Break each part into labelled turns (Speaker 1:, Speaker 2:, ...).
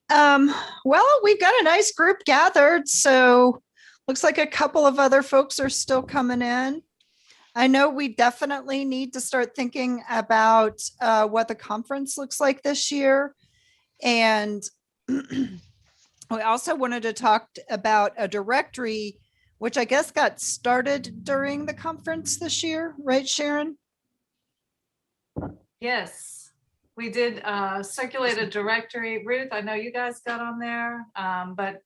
Speaker 1: Um, well, we've got a nice group gathered, so looks like a couple of other folks are still coming in. I know we definitely need to start thinking about what the conference looks like this year. And we also wanted to talk about a directory, which I guess got started during the conference this year, right, Sharon?
Speaker 2: Yes, we did circulate a directory. Ruth, I know you guys got on there, but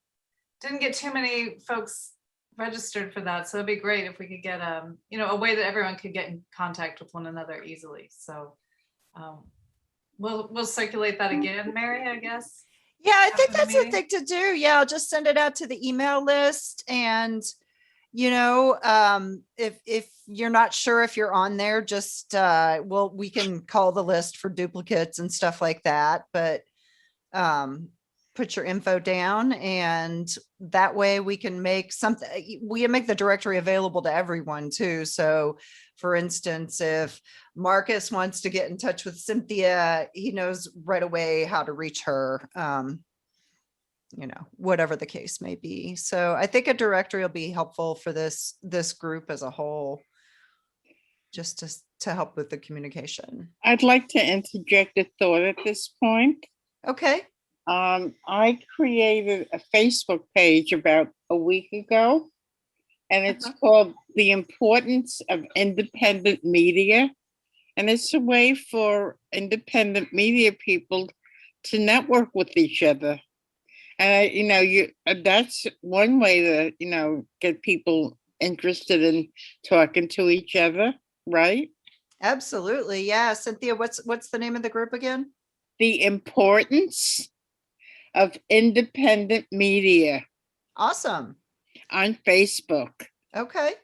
Speaker 2: didn't get too many folks registered for that. So it'd be great if we could get a way that everyone could get in contact with one another easily. So um, we'll circulate that again, Mary, I guess.
Speaker 1: Yeah, I think
Speaker 2: After the
Speaker 1: that's the
Speaker 2: meeting.
Speaker 1: thing to do. Yeah, I'll just send it out to the email list. And if you're not sure if you're on there, just we can call the list for duplicates and stuff like that. But put your info down, and that way we can make the directory available to everyone too. So for instance, if Marcus wants to get in touch with Cynthia, he knows right away how to reach her. Whatever the case may be. So I think a directory will be helpful for this group as a whole, just to help with the communication.
Speaker 3: I'd like to interject a thought at this point.
Speaker 1: Okay.
Speaker 3: I created a Facebook page about a week ago, and it's called The Importance of Independent Media. And it's a way for independent media people to network with each other. And that's one way to, get people interested in talking to each other, right?
Speaker 1: Absolutely. Yeah. Cynthia, what's the name of the group again?
Speaker 3: The Importance of Independent Media.
Speaker 1: Awesome.
Speaker 3: On Facebook.
Speaker 1: Okay.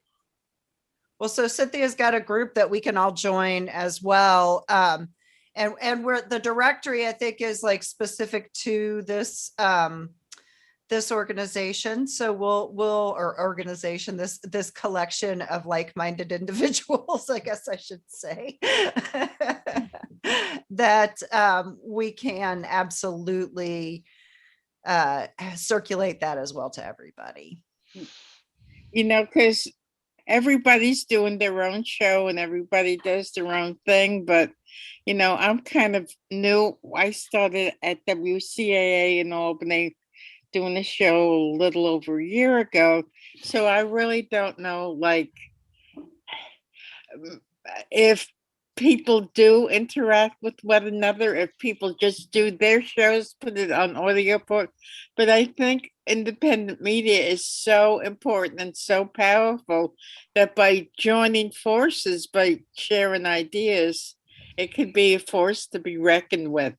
Speaker 1: Well, so Cynthia's got a group that we can all join as well. And where the directory, I think, is like specific to this this organization. So this collection of like-minded individuals, I guess I should say, that we can absolutely circulate that as well to everybody.
Speaker 3: Because everybody's doing their own show and everybody does their own thing, but I'm kind of new. I started at WCAA in Albany doing a show a little over a year ago, so I really don't know, like, if people do interact with one another, if people just do their shows, put it on audio book. But I think independent media is so important and so powerful that by joining forces, by sharing ideas, it could be a force to be reckoned with.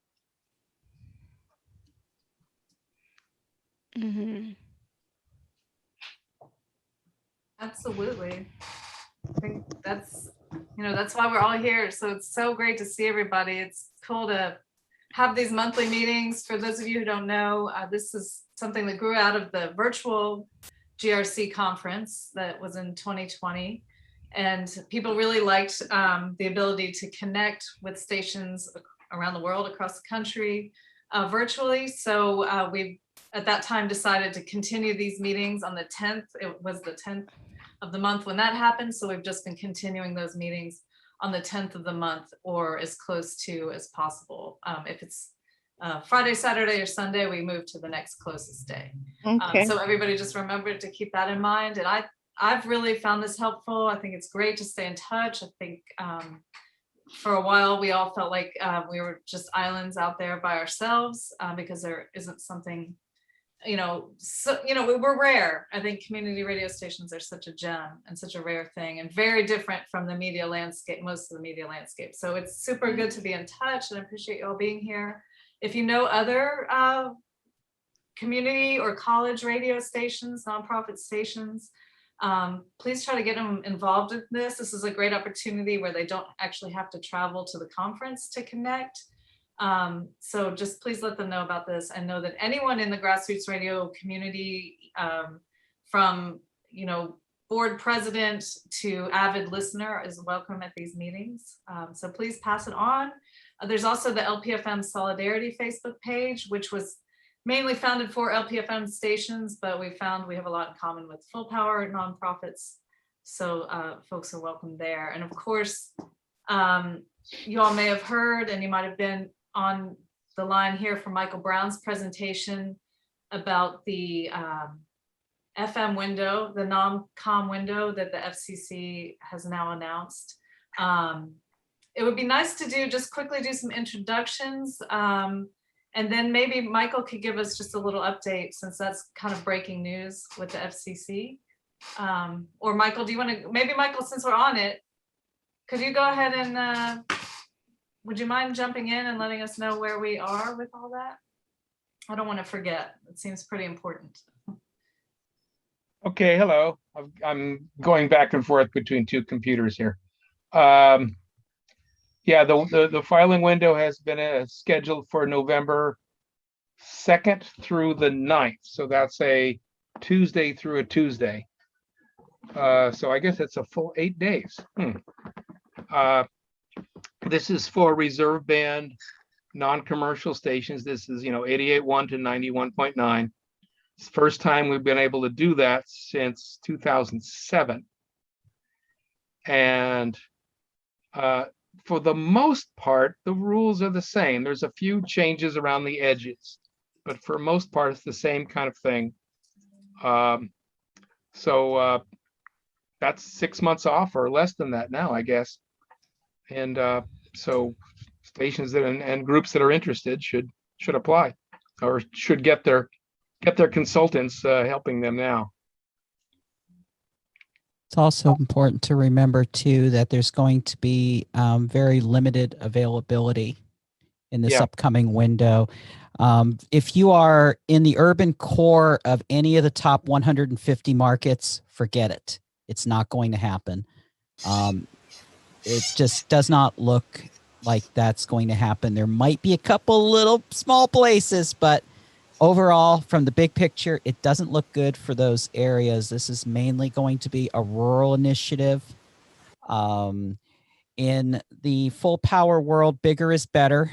Speaker 4: Mm-hmm.
Speaker 2: Absolutely. I think that's why we're all here. So it's so great to see everybody. It's cool to have these monthly meetings. For those of you who don't know, this is something that grew out of the virtual GRC conference that was in 2020. And people really liked the ability to connect with stations around the world, across the country, virtually. So we at that time decided to continue these meetings on the 10th. It was the 10th of the month when that happened. So we've just been continuing those meetings on the 10th of the month, or as close to as possible. If it's Friday, Saturday, or Sunday, we move to the next closest day.
Speaker 3: Okay.
Speaker 2: So everybody just remember to keep that in mind. And I've really found this helpful. I think it's great to stay in touch. I think for a while we all felt like we were just islands out there by ourselves because there isn't something, we're rare. I think community radio stations are such a gem and such a rare thing, and very different from the media landscape, most of the media landscape. So it's super good to be in touch, and I appreciate you all being here. If you know other community or college radio stations, nonprofit stations, please try to get them involved in this. This is a great opportunity where they don't actually have to travel to the conference to connect. So just please let them know about this, and know that anyone in the grassroots radio community, from board president to avid listener, is welcome at these meetings. So please pass it on. There's also the LPFM Solidarity Facebook page, which was mainly founded for LPFM stations, but we found we have a lot in common with full power nonprofits. So folks are welcome there. And of course, you all may have heard, and you might have been on the line here for Michael Brown's presentation about the FM window, the non-com window that the FCC has now announced. It would be nice to just quickly do some introductions. And then maybe Michael could give us just a little update, since that's kind of breaking news with the FCC. Or Michael, do you want to, maybe Michael, since we're on it, could you go ahead and, would you mind jumping in and letting us know where we are with all that? I don't want to forget. It seems pretty important.
Speaker 4: Okay, hello. I'm going back and forth between two computers here. Yeah, the filing window has been scheduled for November 2nd through the 9th. So that's a Tuesday through a Tuesday. So I guess it's a full 8 days. This is for reserve band non-commercial stations. This is, 88.1 to 91.9. It's the first time we've been able to do that since 2007. And for the most part, the rules are the same. There's a few changes around the edges, but for most part, it's the same kind of thing. So that's 6 months off or less than that now, I guess. And so stations that and groups that are interested should apply, or should get their consultants helping them now.
Speaker 5: It's also important to remember too that there's going to be very limited availability in this upcoming window. If you are in the urban core of any of the top 150 markets, forget it. It's not going to happen. It just does not look like that's going to happen. There might be a couple little small places, but overall, from the big picture, it doesn't look good for those areas. This is mainly going to be a rural initiative. In the full power world, bigger is better.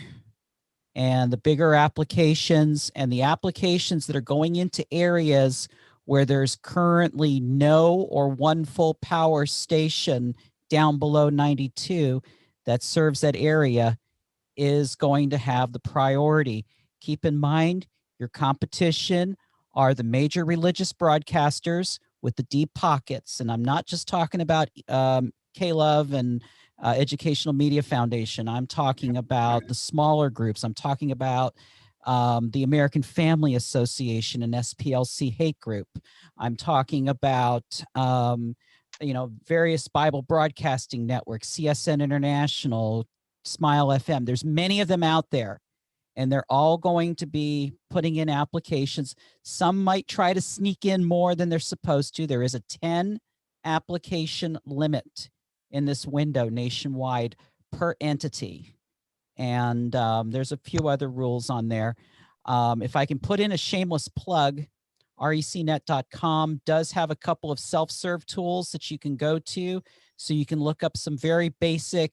Speaker 5: And the bigger applications and the applications that are going into areas where there's currently no or one full power station down below 92 that serves that area is going to have the priority. Keep in mind, your competition are the major religious broadcasters with the deep pockets. And I'm not just talking about K-Love and Educational Media Foundation. I'm talking about the smaller groups. I'm talking about the American Family Association and SPLC Hate Group. I'm talking about various Bible broadcasting networks, CSN International, Smile FM. There's many of them out there, and they're all going to be putting in applications. Some might try to sneak in more than they're supposed to. There is a 10 application limit in this window nationwide per entity. And there's a few other rules on there. If I can put in a shameless plug, recnet.com does have a couple of self-serve tools that you can go to. So you can look up some very basic,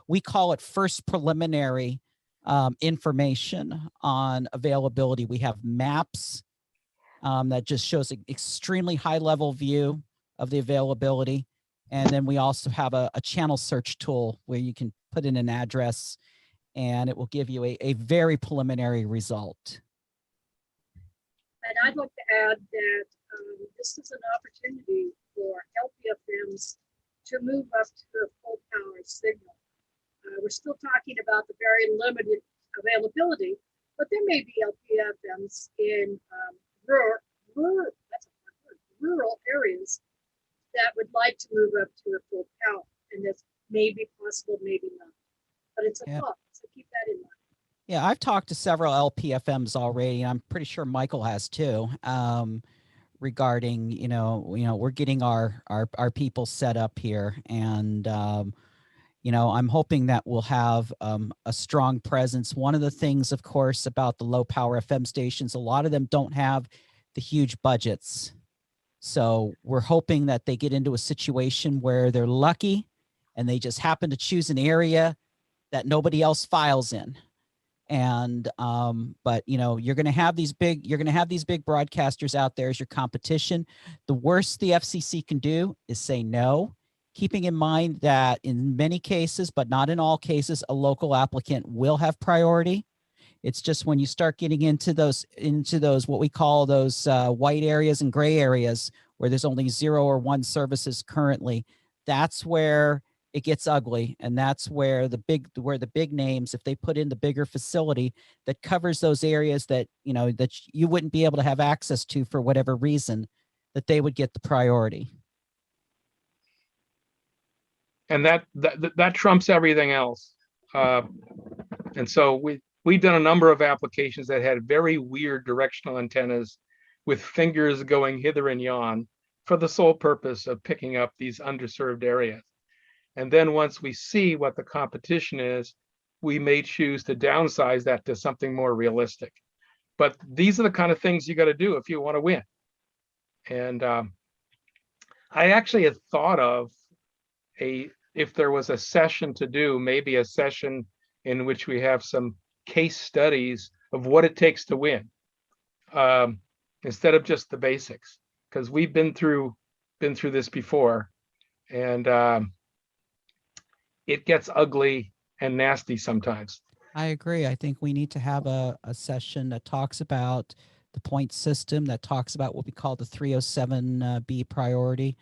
Speaker 5: we call it first preliminary information on availability. We have maps that just shows an extremely high level view of the availability. And then we also have a channel search tool where you can put in an address and it will give you a very preliminary result.
Speaker 6: And I'd like to add that this is an opportunity for LPFMs to move up to the full power signal. We're still talking about the very limited availability, but there may be LPFMs in rural areas that would like to move up to the full power, and this may be possible, maybe not. But it's a thought, so keep that in mind.
Speaker 5: Yeah, I've talked to several LPFMs already, and I'm pretty sure Michael has too, regarding, we're getting our people set up here. And, I'm hoping that we'll have a strong presence. One of the things, of course, about the low power FM stations, a lot of them don't have the huge budgets. So we're hoping that they get into a situation where they're lucky and they just happen to choose an area that nobody else files in. And but you're going to have these big broadcasters out there as your competition. The worst the FCC can do is say no, keeping in mind that in many cases, but not in all cases, a local applicant will have priority. It's just when you start getting into those what we call those white areas and gray areas where there's only 0 or 1 services currently, that's where it gets ugly. And that's where the big names, if they put in the bigger facility that covers those areas that that you wouldn't be able to have access to for whatever reason, that they would get the priority.
Speaker 4: And that trumps everything else. And so we've done a number of applications that had very weird directional antennas with fingers going hither and yon for the sole purpose of picking up these underserved areas. And then once we see what the competition is, we may choose to downsize that to something more realistic. But these are the kind of things you got to do if you want to win. And I actually had thought of if there was a session to do, maybe a session in which we have some case studies of what it takes to win, instead of just the basics, because we've been through this before, and it gets ugly and nasty sometimes.
Speaker 5: I agree. I think we need to have a session that talks about the point system, that talks about what we call the 307B priority,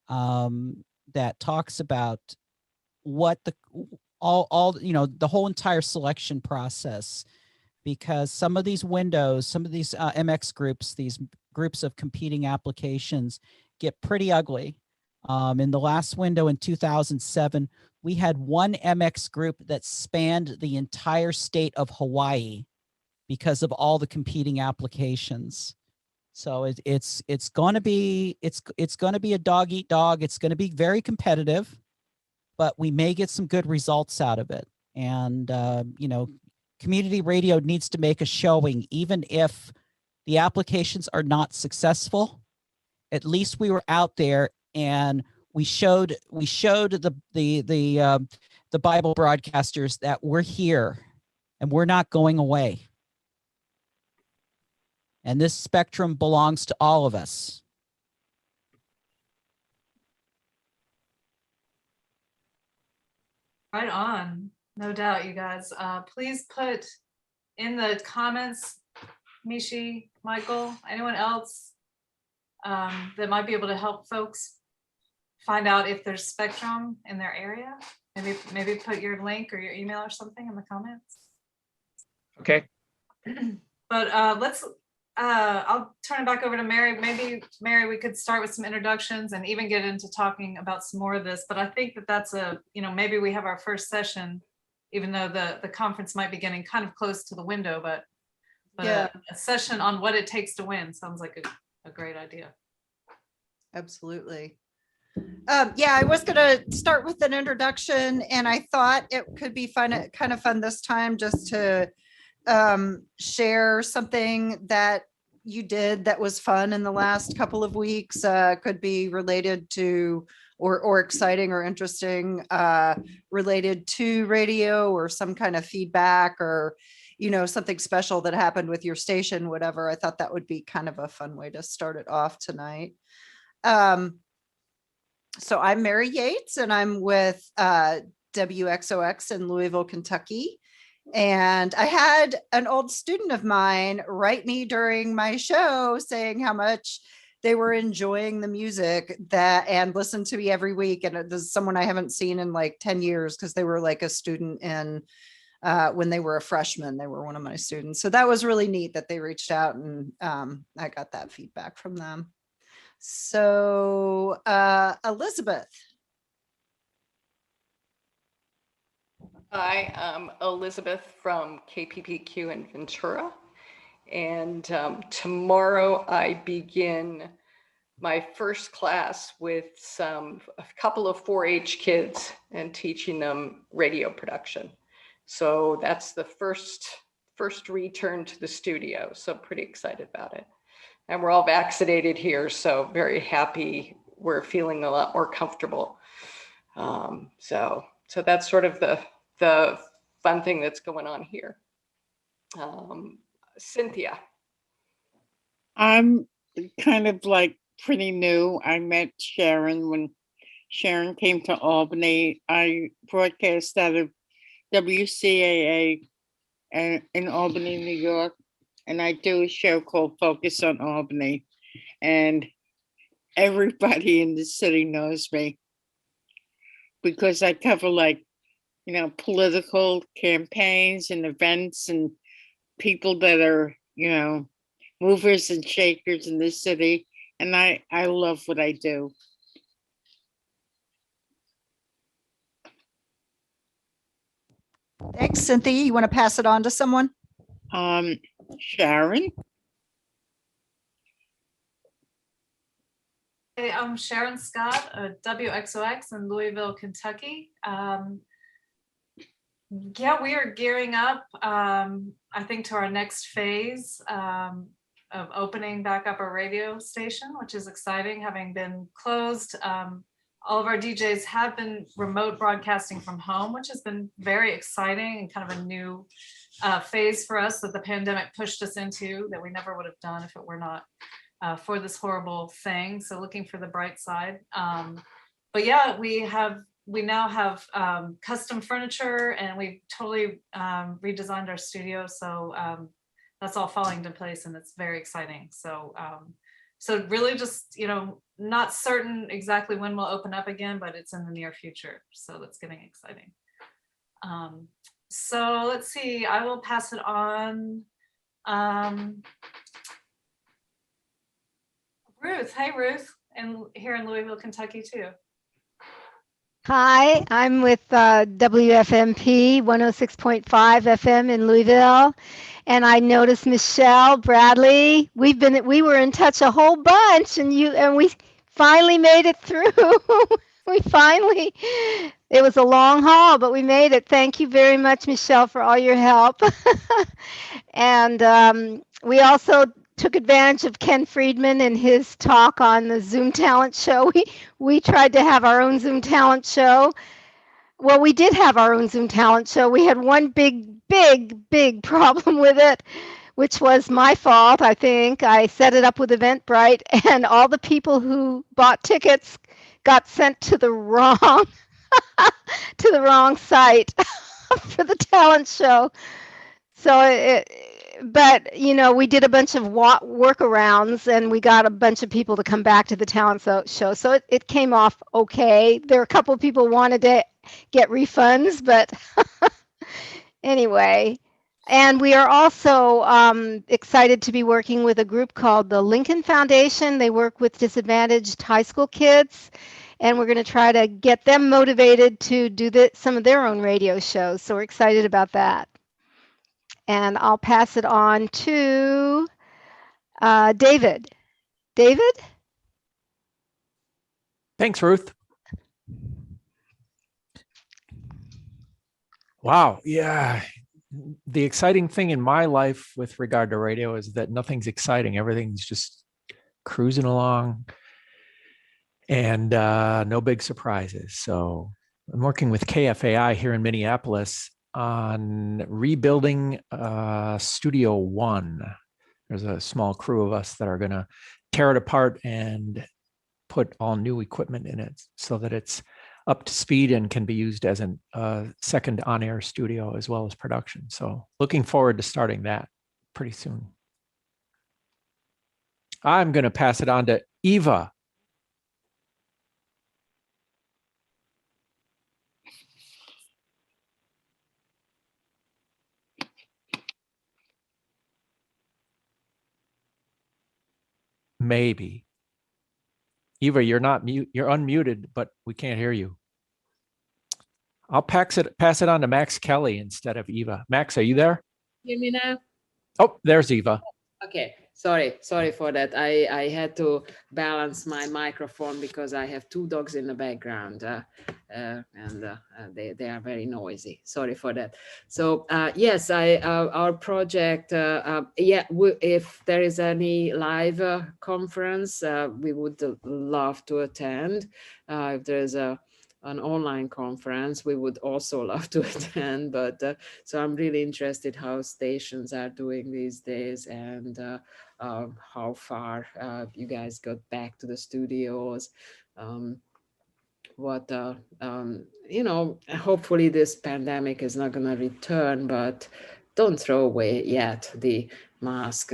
Speaker 5: that talks about what the whole entire selection process, because some of these windows, some of these MX groups, these groups of competing applications get pretty ugly. In the last window in 2007, we had one MX group that spanned the entire state of Hawaii because of all the competing applications. So it's going to be a dog eat dog. It's going to be very competitive, but we may get some good results out of it. And community radio needs to make a showing, even if the applications are not successful. At least we were out there and we showed the Bible broadcasters that we're here and we're not going away. And this spectrum belongs to all of us.
Speaker 2: Right on. No doubt, you guys. Please put in the comments, Mishi, Michael, anyone else that might be able to help folks find out if there's spectrum in their area. Maybe put your link or your email or something in the comments.
Speaker 4: Okay.
Speaker 2: But I'll turn it back over to Mary. Maybe, Mary, we could start with some introductions and even get into talking about some more of this. But I think that's maybe we have our first session, even though the conference might be getting kind of close to the window, but
Speaker 1: Yeah.
Speaker 2: a session on what it takes to win sounds like a great idea.
Speaker 1: Absolutely. I was going to start with an introduction, and I thought it could be kind of fun this time just to share something that you did that was fun in the last couple of weeks. Could be related to or exciting or interesting, related to radio, or some kind of feedback, or something special that happened with your station, whatever. I thought that would be kind of a fun way to start it off tonight. So I'm Mary Yates, and I'm with WXOX in Louisville, Kentucky. And I had an old student of mine write me during my show saying how much they were enjoying the music and listen to me every week. And this is someone I haven't seen in like 10 years, because they were like a student in when they were a freshman. They were one of my students. So that was really neat that they reached out, and I got that feedback from them. So Elizabeth.
Speaker 7: Hi, I'm Elizabeth from KPPQ in Ventura. And tomorrow I begin my first class with a couple of 4-H kids and teaching them radio production. So that's the first return to the studio. So pretty excited about it. And we're all vaccinated here, so very happy. We're feeling a lot more comfortable. So that's sort of the fun thing that's going on here. Cynthia.
Speaker 3: I'm kind of like pretty new. I met Sharon when Sharon came to Albany. I broadcast out of WCAA in Albany, New York, and I do a show called Focus on Albany. And everybody in the city knows me because I cover like, political campaigns and events and people that are, movers and shakers in the city. And I love what I do.
Speaker 1: Thanks, Cynthia. You want to pass it on to someone?
Speaker 3: Sharon?
Speaker 2: Hey, I'm Sharon Scott, WXOX in Louisville, Kentucky. Yeah, we are gearing up, I think, to our next phase of opening back up our radio station, which is exciting, having been closed. All of our DJs have been remote broadcasting from home, which has been very exciting and kind of a new phase for us that the pandemic pushed us into that we never would have done if it were not for this horrible thing. So looking for the bright side. But yeah, we now have custom furniture, and we've totally redesigned our studio. So that's all falling into place, and it's very exciting. So so really just, not certain exactly when we'll open up again, but it's in the near future. So that's getting exciting. So let's see, I will pass it on. Ruth, hey Ruth, and here in Louisville, Kentucky too.
Speaker 8: Hi, I'm with WFMP 106.5 FM in Louisville, and I noticed Michelle Bradley. We were in touch a whole bunch, and we finally made it through. It was a long haul, but we made it. Thank you very much, Michelle, for all your help. And we also took advantage of Ken Friedman and his talk on the Zoom talent show. We tried to have our own Zoom talent show. Well, we did have our own Zoom talent show. We had one big problem with it, which was my fault, I think. I set it up with Eventbrite, and all the people who bought tickets got sent to the wrong site for the talent show. So but we did a bunch of workarounds, and we got a bunch of people to come back to the talent show. So it came off okay. There were a couple of people wanted to get refunds, but anyway. And we are also excited to be working with a group called the Lincoln Foundation. They work with disadvantaged high school kids, and we're going to try to get them motivated to do some of their own radio shows. So we're excited about that. And I'll pass it on to David. David?
Speaker 9: Thanks, Ruth. Wow. Yeah. The exciting thing in my life with regard to radio is that nothing's exciting. Everything's just cruising along and no big surprises. So I'm working with KFAI here in Minneapolis on rebuilding Studio One. There's a small crew of us that are going to tear it apart and put all new equipment in it so that it's up to speed and can be used as a second on-air studio as well as production. So looking forward to starting that pretty soon. I'm going to pass it on to Eva. Maybe. Eva, you're unmuted, but we can't hear you. I'll pass it on to Max Kelly instead of Eva. Max, are you there?
Speaker 10: Hear me now?
Speaker 9: Oh, there's Eva.
Speaker 10: Okay, sorry for that. I had to balance my microphone because I have two dogs in the background and they are very noisy. Sorry for that. So yes, our project, if there is any live conference, we would love to attend. If there is a an online conference. We would also love to attend, but so I'm really interested how stations are doing these days, and how far you guys got back to the studios. What hopefully this pandemic is not going to return, but don't throw away yet the masks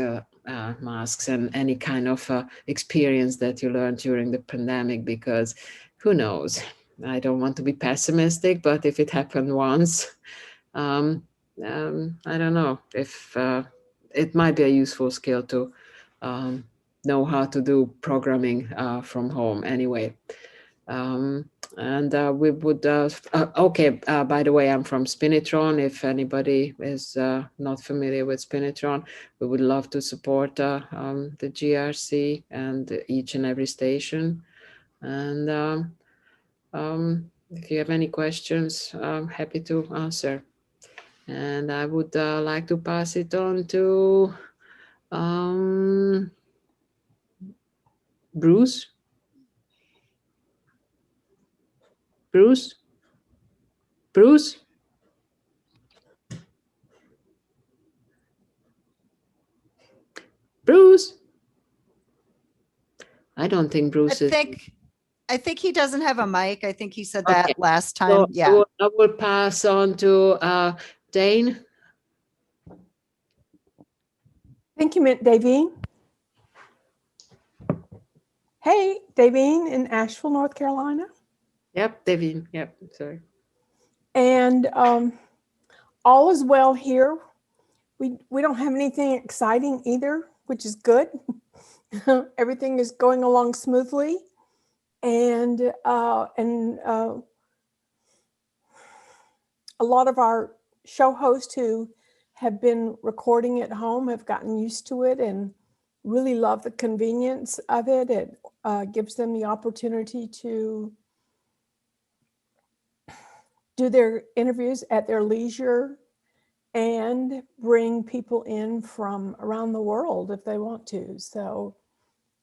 Speaker 10: and any kind of experience that you learned during the pandemic, because who knows. I don't want to be pessimistic, but if it happened once, I don't know if it might be a useful skill to know how to do programming from home anyway. And we would, okay, by the way, I'm from Spinitron. If anybody is not familiar with Spinitron, we would love to support the GRC and each and every station. And if you have any questions, I'm happy to answer. And I would like to pass it on to Bruce. Bruce? Bruce? Bruce? I don't think Bruce is.
Speaker 1: I think he doesn't have a mic. I think he said
Speaker 10: Okay.
Speaker 1: that last time.
Speaker 10: So
Speaker 1: Yeah.
Speaker 10: I will pass on to Dane.
Speaker 11: Thank you, Davine. Hey, Davine in Asheville, North Carolina.
Speaker 10: Yep, Davine. Yep, sorry.
Speaker 11: And all is well here. We don't have anything exciting either, which is good. Everything is going along smoothly. And a lot of our show hosts who have been recording at home have gotten used to it and really love the convenience of it. It gives them the opportunity to do their interviews at their leisure and bring people in from around the world if they want to. So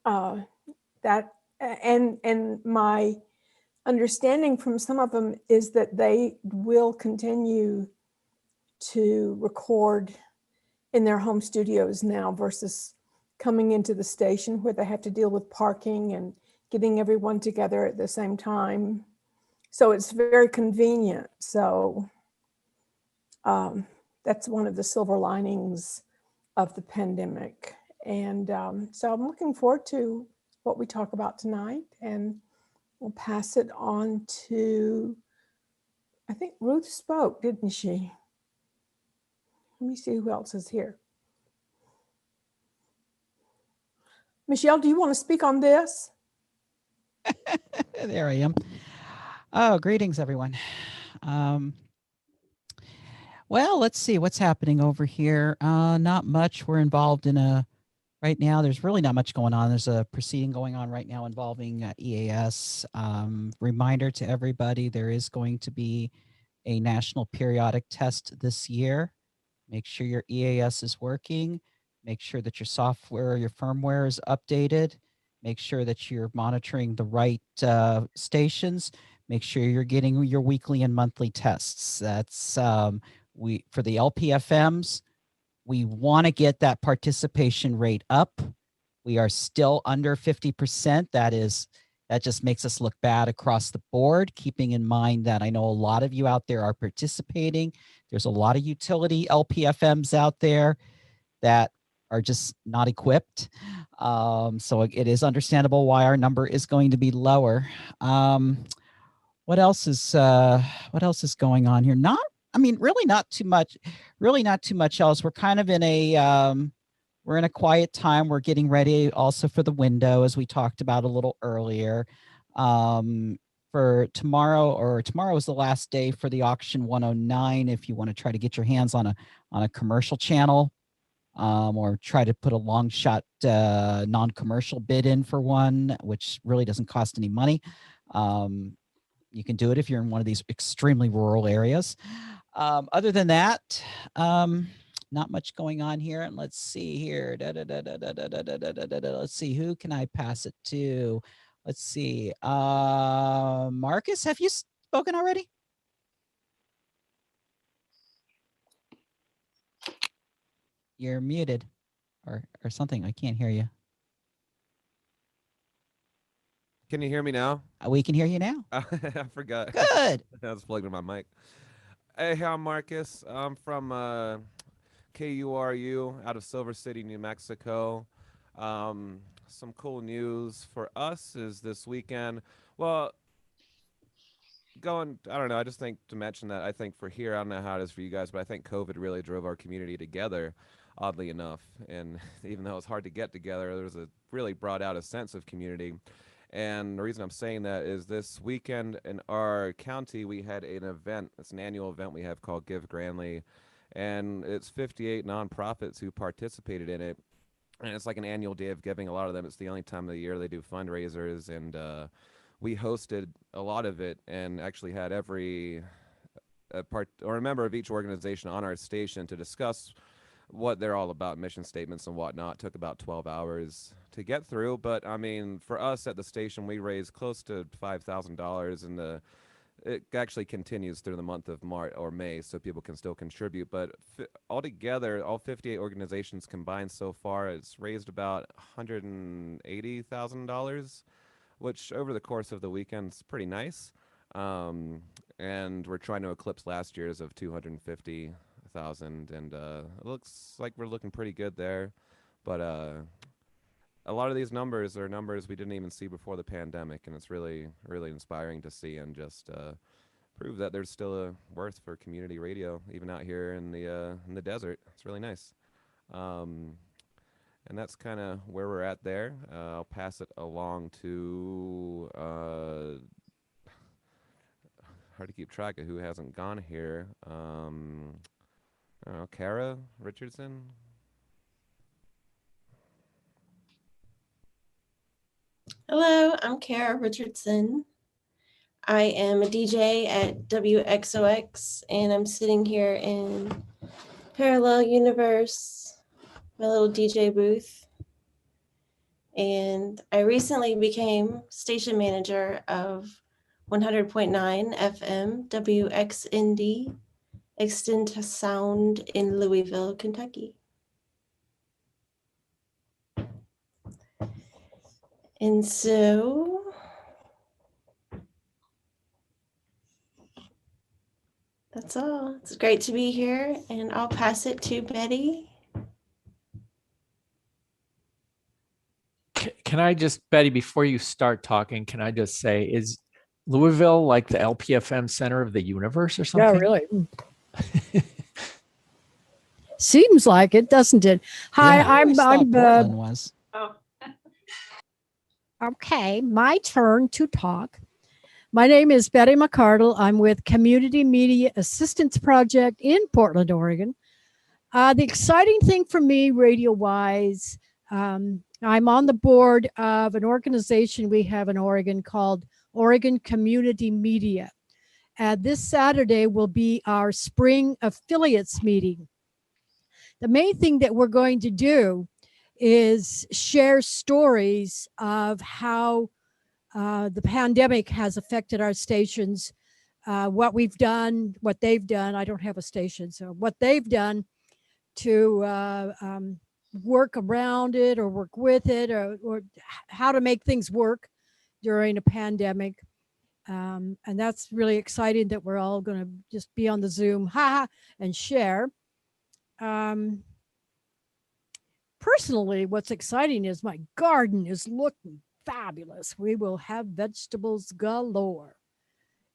Speaker 11: that, and my understanding from some of them is that they will continue to record in their home studios now versus coming into the station where they have to deal with parking and getting everyone together at the same time. So it's very convenient. So that's one of the silver linings of the pandemic. And so I'm looking forward to what we talk about tonight, and we'll pass it on to, I think Ruth spoke, didn't she? Let me see who else is here. Michelle, do you want to speak on this?
Speaker 5: There I am. Oh, greetings, everyone. Well, let's see what's happening over here. Not much. We're involved in right now, there's really not much going on. There's a proceeding going on right now involving EAS. Reminder to everybody, there is going to be a national periodic test this year. Make sure your EAS is working. Make sure that your software, your firmware is updated. Make sure that you're monitoring the right stations. Make sure you're getting your weekly and monthly tests. That's for the LPFMs. We want to get that participation rate up. We are still under 50%. That just makes us look bad across the board, keeping in mind that I know a lot of you out there are participating. There's a lot of utility LPFMs out there that are just not equipped. So it is understandable why our number is going to be lower. What else is going on here? Really not too much else. We're kind of in we're in a quiet time. We're getting ready also for the window, as we talked about a little earlier. For tomorrow is the last day for the auction 109. If you want to try to get your hands on a commercial channel, or try to put a long shot non-commercial bid in for one, which really doesn't cost any money. You can do it if you're in one of these extremely rural areas. Other than that, not much going on here. And let's see here. Let's see, who can I pass it to? Let's see. Marcus, have you spoken already? You're muted or something. I can't hear you.
Speaker 12: Can you hear me now?
Speaker 5: We can hear you now.
Speaker 12: I forgot.
Speaker 5: Good.
Speaker 12: I was plugged in my mic. Hey, I'm Marcus. I'm from KURU out of Silver City, New Mexico. Some cool news for us is this weekend. Well, I don't know. I just think to mention that I think for here, I don't know how it is for you guys, but I think COVID really drove our community together, oddly enough. And even though it's hard to get together, really brought out a sense of community. And the reason I'm saying that is this weekend in our county, we had an event. It's an annual event we have called Give Grandly. And it's 58 nonprofits who participated in it. And it's like an annual day of giving. A lot of them, it's the only time of the year they do fundraisers. And we hosted a lot of it and actually had a member of each organization on our station to discuss what they're all about, mission statements and whatnot. Took about 12 hours to get through, but I mean, for us at the station, we raised close to $5,000, and it actually continues through the month of March or May, so people can still contribute. But altogether, all 58 organizations combined so far, it's raised about $180,000, which over the course of the weekend is pretty nice. And we're trying to eclipse last year's of 250,000, and it looks like we're looking pretty good there. But a lot of these numbers are numbers we didn't even see before the pandemic, and it's really, really inspiring to see and just prove that there's still a worth for community radio, even out here in the desert. It's really nice. And that's kind of where we're at there. I'll pass it along to hard to keep track of who hasn't gone here. I don't know, Kara Richardson.
Speaker 13: Hello, I'm Kara Richardson. I am a DJ at WXOX, and I'm sitting here in Parallel Universe, my little DJ booth. And I recently became station manager of 100.9 FM WXND, Extend to Sound in Louisville, Kentucky. And so that's all. It's great to be here, and I'll pass it to Betty.
Speaker 9: Can I just, Betty, before you start talking, can I just say, is Louisville like the LPFM center of the universe or something?
Speaker 11: Yeah, really. Seems like it, doesn't it? Hi,
Speaker 5: Yeah, I always thought Portland was.
Speaker 2: Oh,
Speaker 11: Okay, my turn to talk. My name is Betty Mcardle. I'm with Community Media Assistance Project in Portland, Oregon. The exciting thing for me, radio-wise, I'm on the board of an organization we have in Oregon called Oregon Community Media. This Saturday will be our spring affiliates meeting. The main thing that we're going to do is share stories of how the pandemic has affected our stations, what we've done, what they've done. I don't have a station, so what they've done to work around it or work with it, or how to make things work during a pandemic. And that's really exciting that we're all going to just be on the Zoom and share. Personally, what's exciting is my garden is looking fabulous. We will have vegetables galore.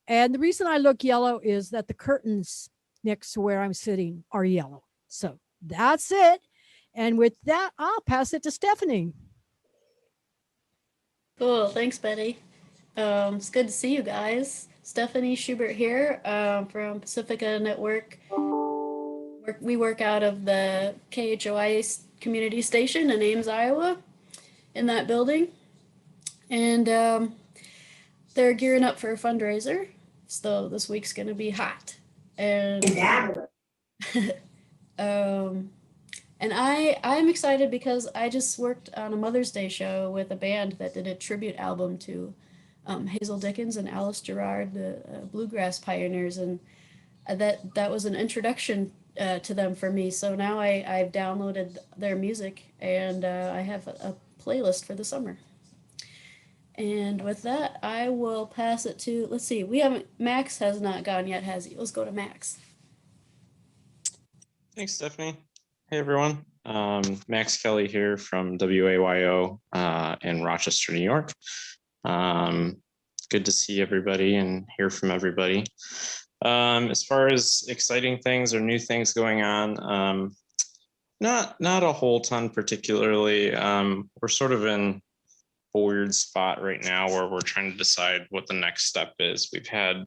Speaker 11: And the reason I look yellow is that the curtains next to where I'm sitting are yellow. So that's it. And with that, I'll pass it to Stephanie.
Speaker 14: Cool. Thanks, Betty. It's good to see you guys. Stephanie Schubert here from Pacifica Network. We work out of the KHOI community station in Ames, Iowa, in that building. And they're gearing up for a fundraiser. So this week's going to be hot. And and I'm excited because I just worked on a Mother's Day show with a band that did a tribute album to Hazel Dickens and Alice Gerard, the bluegrass pioneers, and that was an introduction to them for me. So now I've downloaded their music, and I have a playlist for the summer. And with that, I will pass it to, let's see, Max has not gone yet, has he? Let's go to Max.
Speaker 15: Thanks, Stephanie. Hey, everyone. Max Kelly here from WAYO in Rochester, New York. Good to see everybody and hear from everybody. As far as exciting things or new things going on, not a whole ton particularly. We're sort of in a weird spot right now where we're trying to decide what the next step is. We've had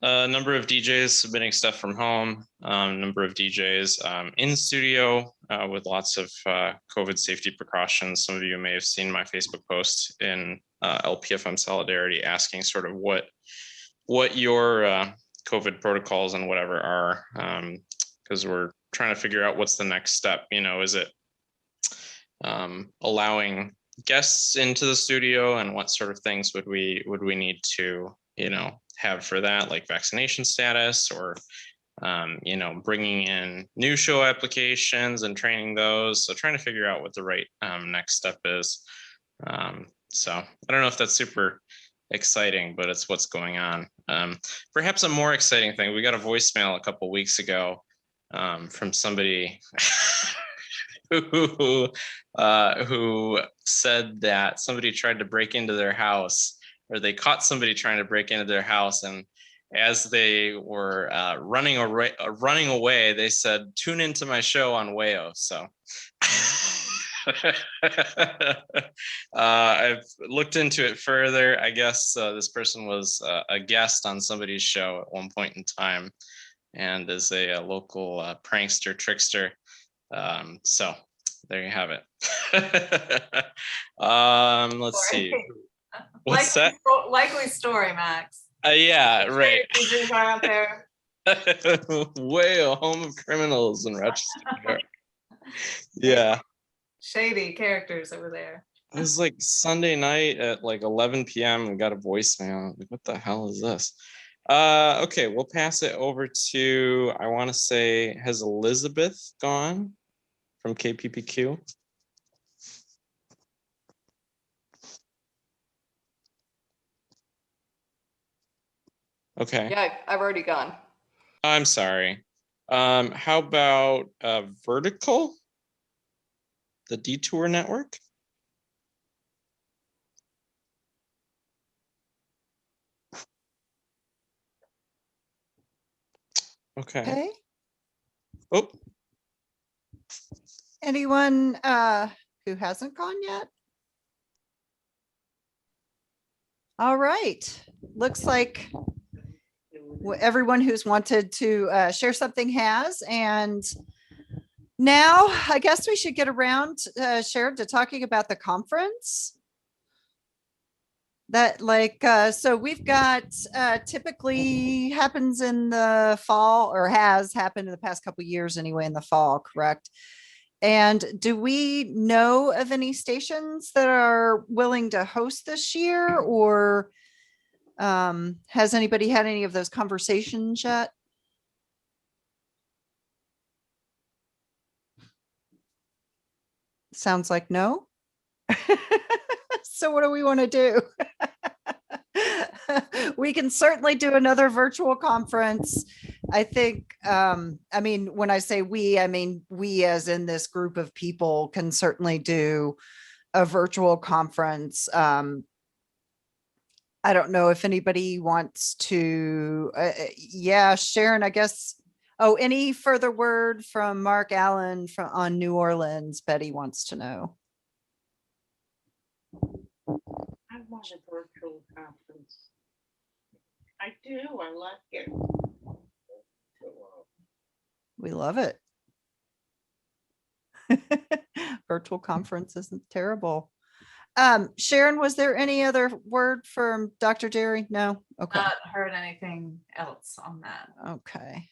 Speaker 15: a number of DJs submitting stuff from home, number of DJs in studio with lots of COVID safety precautions. Some of you may have seen my Facebook post in LPFM Solidarity asking sort of what your COVID protocols and whatever are, because we're trying to figure out what's the next step. You know, is it allowing guests into the studio, and what sort of things would we need to, you know, have for that, like vaccination status, or bringing in new show applications and training those. So trying to figure out what the right next step is. So I don't know if that's super exciting, but it's what's going on. Perhaps a more exciting thing, we got a voicemail a couple weeks ago from somebody who said that somebody tried to break into their house, or they caught somebody trying to break into their house, and as they were running away, they said, "Tune into my show on Wayo." So I've looked into it further. I guess this person was a guest on somebody's show at one point in time, and is a local prankster, trickster. So there you have it. Let's see. What's that?
Speaker 2: Likely story, Max.
Speaker 15: Yeah, right.
Speaker 2: DJs are out there.
Speaker 15: Wayo, home of criminals in Rochester, New York. Yeah.
Speaker 2: Shady characters over there.
Speaker 15: It was like Sunday night at like 11 p.m. and got a voicemail. Like, what the hell is this? Okay, we'll pass it over to, I want to say, has Elizabeth gone from KPPQ? Okay.
Speaker 7: Yeah, I've already gone.
Speaker 15: I'm sorry. How about Vertical? The Detour Network? Okay. Oh,
Speaker 1: Anyone who hasn't gone yet? All right. Looks like everyone who's wanted to share something has. And now I guess we should get around, Sharon, to talking about the conference. That so we've got typically happens in the fall, or has happened in the past couple of years anyway, in the fall, correct? And do we know of any stations that are willing to host this year, or has anybody had any of those conversations yet? Sounds like no. So what do we want to do? We can certainly do another virtual conference. I think, I mean, when I say we, I mean, we as in this group of people can certainly do a virtual conference. I don't know if anybody wants to, yeah, Sharon, I guess. Oh, any further word from Mark Allen on New Orleans? Betty wants to know.
Speaker 3: I want a virtual conference. I do. I like it.
Speaker 1: We love it. Virtual conference isn't terrible. Sharon, was there any other word from Dr. Jerry? No. Okay.
Speaker 2: Not heard anything else on that.
Speaker 1: Okay.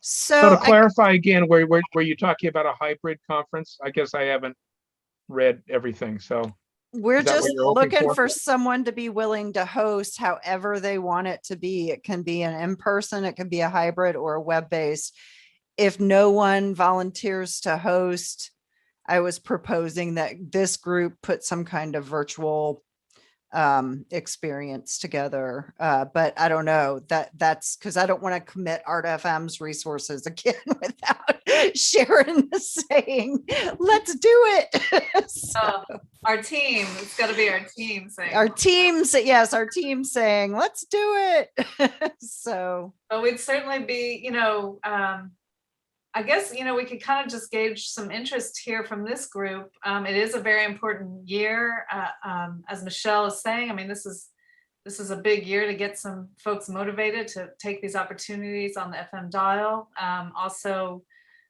Speaker 4: So
Speaker 1: So
Speaker 4: to clarify again, were you talking about a hybrid conference? I guess I haven't read everything. So
Speaker 1: We're
Speaker 4: is that what
Speaker 1: just
Speaker 4: you're looking
Speaker 1: looking
Speaker 4: for?
Speaker 1: for someone to be willing to host however they want it to be. It can be an in-person, it can be a hybrid or a web-based. If no one volunteers to host, I was proposing that this group put some kind of virtual experience together. But I don't know, that's because I don't want to commit Art FM's resources again without Sharon saying, let's do it. So
Speaker 2: Our team, it's got to be our team saying.
Speaker 1: our teams, yes, our team saying, let's do it. So
Speaker 2: But we'd certainly be, I guess, we could kind of just gauge some interest here from this group. It is a very important year. As Michelle is saying, I mean, this is a big year to get some folks motivated to take these opportunities on the FM dial. Also,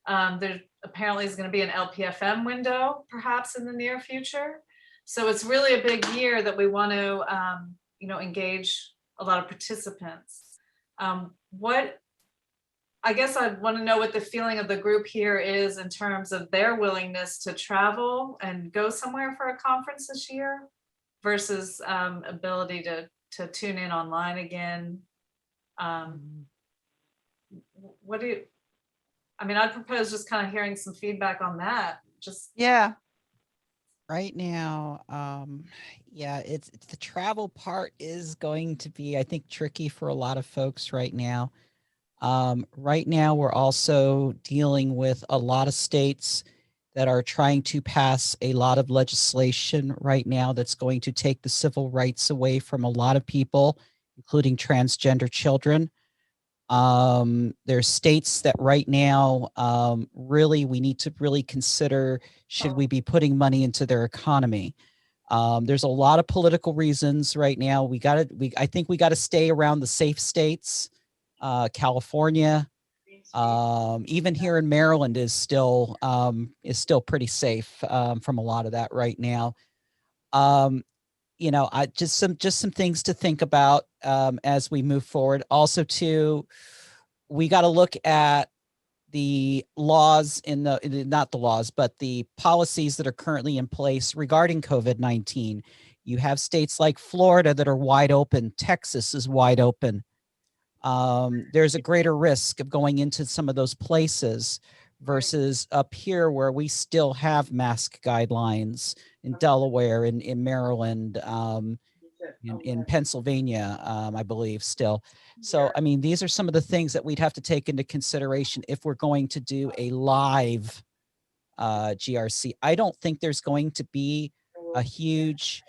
Speaker 2: there apparently is going to be an LPFM window perhaps in the near future. So it's really a big year that we want to, engage a lot of participants. I guess I want to know what the feeling of the group here is in terms of their willingness to travel and go somewhere for a conference this year versus ability to tune in online again. I'd propose just kind of hearing some feedback on that.
Speaker 1: yeah.
Speaker 5: Right now, it's the travel part is going to be, I think, tricky for a lot of folks right now. Right now, we're also dealing with a lot of states that are trying to pass a lot of legislation right now that's going to take the civil rights away from a lot of people, including transgender children. There's states that right now, really, we need to really consider, should we be putting money into their economy? There's a lot of political reasons right now. I think we got to stay around the safe states. California, even here in Maryland is still pretty safe from a lot of that right now. I just some things to think about as we move forward. Also, too, we got to look at the laws not the laws, but the policies that are currently in place regarding COVID-19. You have states like Florida that are wide open. Texas is wide open. There's a greater risk of going into some of those places versus up here where we still have mask guidelines in Delaware, in Maryland, in Pennsylvania, I believe still. So, I mean, these are some of the things that we'd have to take into consideration if we're going to do a live GRC. I don't think there's going to be a huge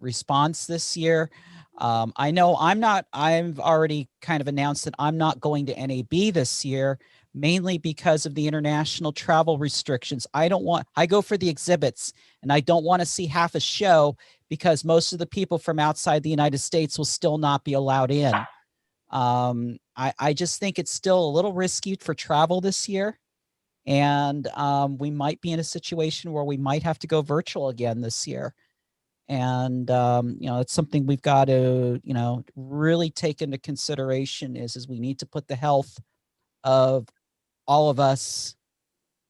Speaker 5: response this year. I know I've already kind of announced that I'm not going to NAB this year, mainly because of the international travel restrictions. I go for the exhibits, and I don't want to see half a show because most of the people from outside the United States will still not be allowed in. I just think it's still a little risky for travel this year. And we might be in a situation where we might have to go virtual again this year. And, it's something we've got to, really take into consideration is we need to put the health of all of us,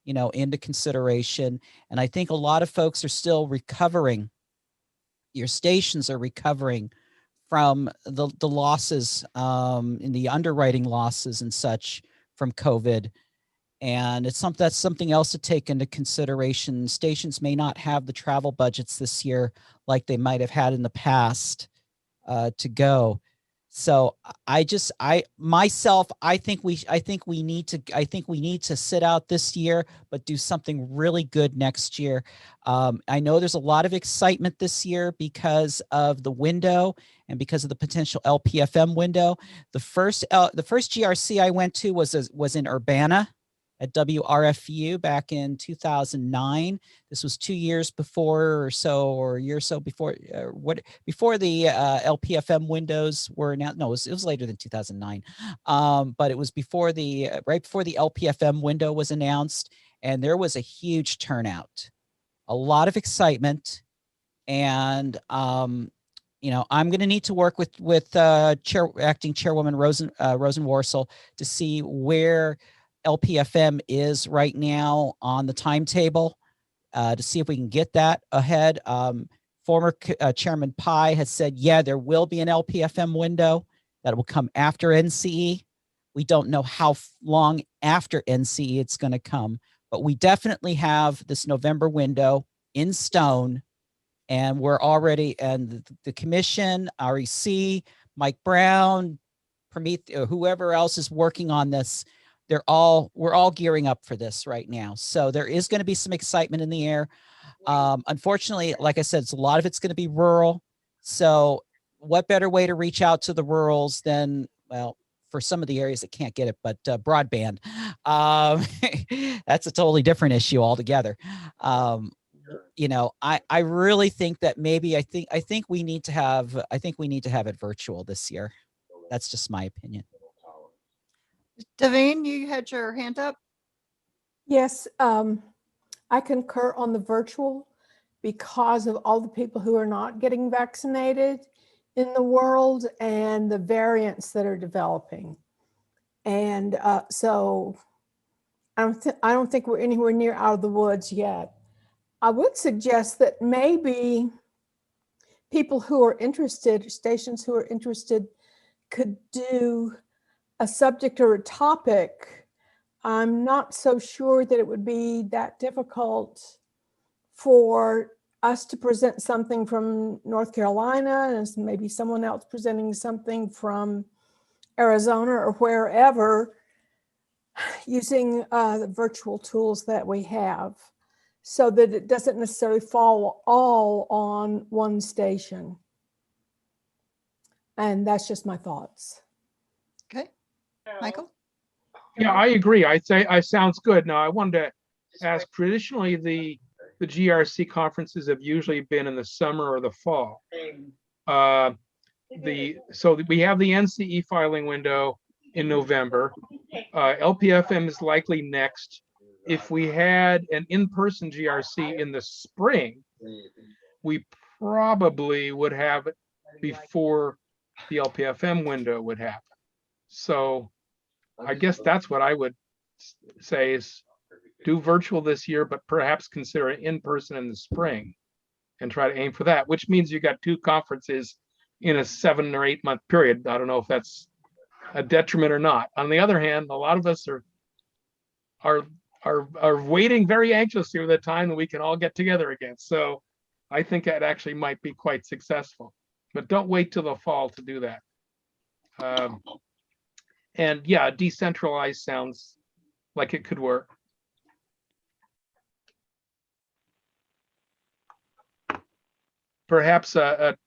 Speaker 5: into consideration. And I think a lot of folks are still recovering. Your stations are recovering from the losses in the underwriting losses and such from COVID. And that's something else to take into consideration. Stations may not have the travel budgets this year like they might have had in the past to go. So I think we need to sit out this year, but do something really good next year. I know there's a lot of excitement this year because of the window and because of the potential LPFM window. The first GRC I went to was in Urbana at WRFU back in 2009. This was 2 years before or so, or a year or so before before the LPFM windows were announced. No, it was later than 2009, but it was right before the LPFM window was announced, and there was a huge turnout, a lot of excitement, and I'm going to need to work with acting chairwoman Rosen Warsel to see where LPFM is right now on the timetable to see if we can get that ahead. Former Chairman Pai has said, yeah, there will be an LPFM window that will come after NCE. We don't know how long after NCE it's going to come, but we definitely have this November window in stone. And we're already, and the commission, REC, Mike Brown, Prometheus, whoever else is working on this, we're all gearing up for this right now. So there is going to be some excitement in the air. Unfortunately, like I said, a lot of it's going to be rural. So what better way to reach out to the rurals than, well, for some of the areas that can't get it, but broadband. That's a totally different issue altogether. You know, I really think that maybe I think we need to have it virtual this year. That's just my opinion.
Speaker 1: Davine, you had your hand up.
Speaker 11: Yes, I concur on the virtual because of all the people who are not getting vaccinated in the world and the variants that are developing. And so I don't think we're anywhere near out of the woods yet. I would suggest that maybe people who are interested, stations who are interested, could do a subject or a topic. I'm not so sure that it would be that difficult for us to present something from North Carolina and maybe someone else presenting something from Arizona or wherever, using the virtual tools that we have, so that it doesn't necessarily fall all on one station. And that's just my thoughts.
Speaker 1: Okay, Michael?
Speaker 4: Yeah, I agree. I'd say sounds good. Now, I wanted to ask, traditionally, the GRC conferences have usually been in the summer or the fall. So we have the NCE filing window in November. LPFM is likely next. If we had an in-person GRC in the spring, we probably would have it before the LPFM window would happen. So I guess that's what I would say is do virtual this year, but perhaps consider it in person in the spring and try to aim for that, which means you got 2 conferences in a 7 or 8 month period. I don't know if that's a detriment or not. On the other hand, a lot of us are waiting very anxiously for the time that we can all get together again. So I think that actually might be quite successful, but don't wait till the fall to do that. And yeah, decentralized sounds like it could work. Perhaps a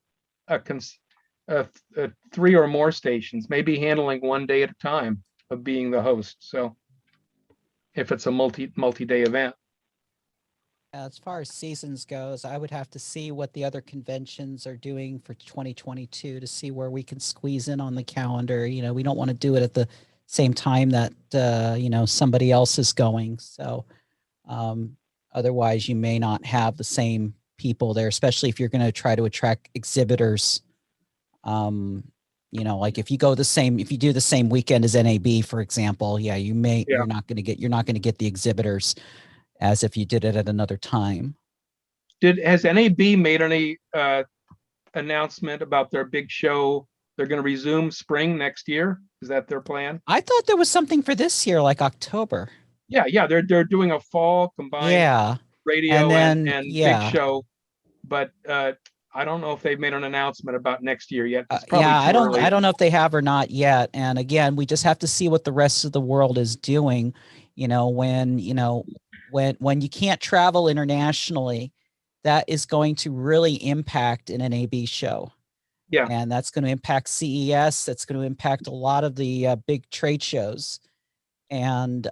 Speaker 4: 3 or more stations, maybe handling one day at a time of being the host. So if it's a multi-day event.
Speaker 5: As far as seasons goes, I would have to see what the other conventions are doing for 2022 to see where we can squeeze in on the calendar. You know, we don't want to do it at the same time that, you know, somebody else is going. So otherwise you may not have the same people there, especially if you're going to try to attract exhibitors. You know, like if you do the same weekend as NAB, for example, yeah, you're not going to get the exhibitors as if you did it at another time.
Speaker 4: Has NAB made any announcement about their big show? They're going to resume spring next year. Is that their plan?
Speaker 5: I thought there was something for this year, like October.
Speaker 4: Yeah, they're doing a fall combined radio and big show, but I don't know if they've made an announcement about next year yet. It's probably
Speaker 5: I don't know if they have or not yet. And again, we just have to see what the rest of the world is doing. You know, when you can't travel internationally, that is going to really impact an NAB show.
Speaker 4: Yeah.
Speaker 5: And that's going to impact CES. That's going to impact a lot of the big trade shows. And,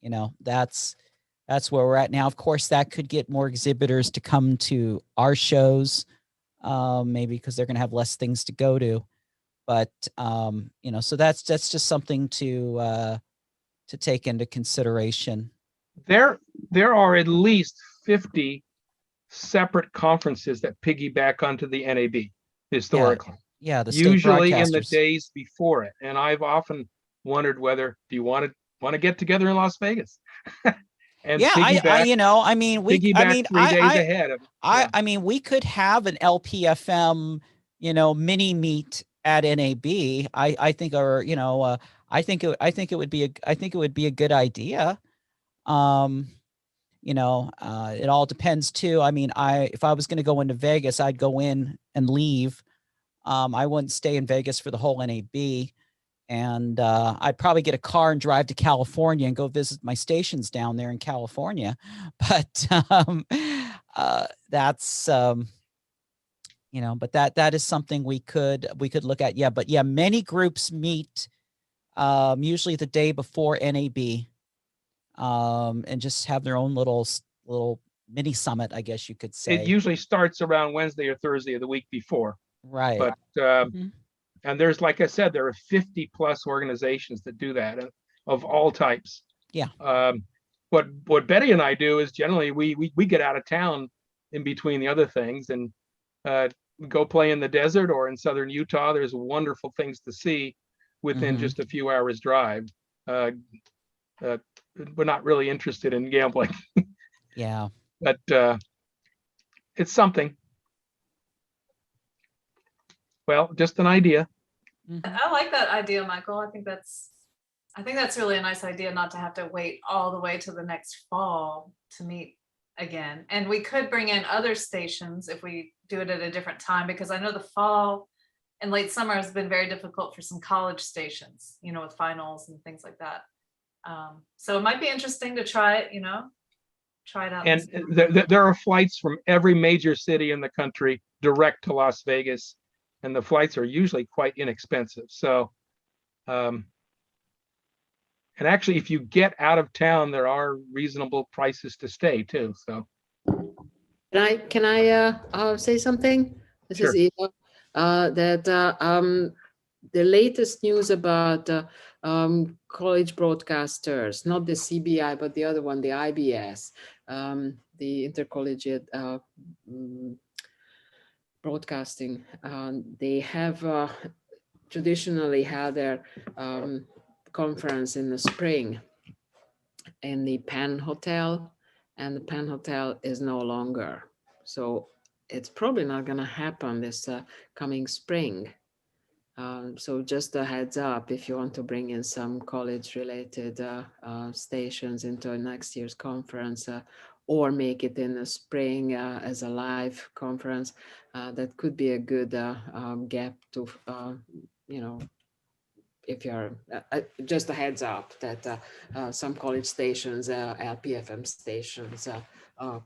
Speaker 5: you know, that's where we're at now. Of course, that could get more exhibitors to come to our shows, maybe because they're going to have less things to go to. But, you know, so that's just something to take into consideration.
Speaker 4: There are at least 50 separate conferences that piggyback onto the NAB historically.
Speaker 5: Yeah, the
Speaker 4: usually in the
Speaker 5: broadcasters.
Speaker 4: days before it. And I've often wondered whether do you want to get together in Las Vegas and
Speaker 5: Yeah,
Speaker 4: piggyback
Speaker 5: you know, I mean,
Speaker 4: piggyback 3 days ahead of yeah.
Speaker 5: I mean, we could have an LPFM, you know, mini meet at NAB. I think, or you know, I think it would be a good idea. You know, it all depends too. I mean, if I was going to go into Vegas, I'd go in and leave. I wouldn't stay in Vegas for the whole NAB. And I'd probably get a car and drive to California and go visit my stations down there in California. But that's you know, but that is something we could look at. Yeah, but yeah, many groups meet usually the day before NAB, and just have their own little mini summit, I guess you could say.
Speaker 4: It usually starts around Wednesday or Thursday of the week before.
Speaker 5: Right.
Speaker 4: But and there's, like I said, there are 50 plus organizations that do that of all types.
Speaker 5: Yeah.
Speaker 4: What Betty and I do is generally we get out of town in between the other things and go play in the desert or in southern Utah. There's wonderful things to see within just a few hours drive. We're not really interested in gambling.
Speaker 5: Yeah.
Speaker 4: But it's something. Well, just an idea.
Speaker 2: I like that idea, Michael. I think that's really a nice idea, not to have to wait all the way to the next fall to meet again. And we could bring in other stations if we do it at a different time, because I know the fall and late summer has been very difficult for some college stations, you know, with finals and things like that. So it might be interesting to try it, you know, try it out.
Speaker 4: And there are flights from every major city in the country direct to Las Vegas. And the flights are usually quite inexpensive. So, and actually, if you get out of town, there are reasonable prices to stay too. So,
Speaker 10: Can I say something? This
Speaker 4: Sure.
Speaker 10: is Eva. The latest news about college broadcasters, not the CBI, but the other one, the IBS, the Intercollegiate Broadcasting. They have traditionally had their conference in the spring in the Penn Hotel, and the Penn Hotel is no longer. So it's probably not going to happen this coming spring. So just a heads up, if you want to bring in some college-related stations into next year's conference, or make it in the spring as a live conference, that could be a good gap to, you know, if you're just a heads up that some college stations, LPFM stations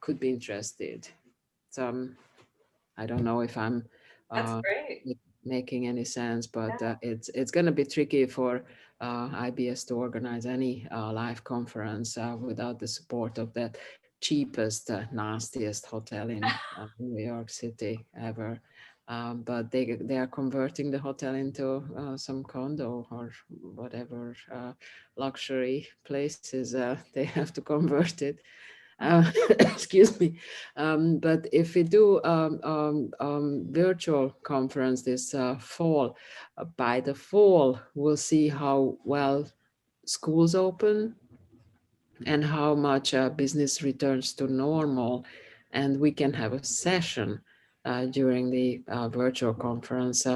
Speaker 10: could be interested. So I don't know if I'm
Speaker 2: That's great.
Speaker 10: making any sense, but it's going to be tricky for IBS to organize any live conference without the support of that cheapest, nastiest hotel in New York City ever. But they are converting the hotel into some condo or whatever luxury places they have to convert it. Excuse me. But if we do virtual conference this fall, by the fall, we'll see how well schools open and how much business returns to normal. And we can have a session during the virtual conference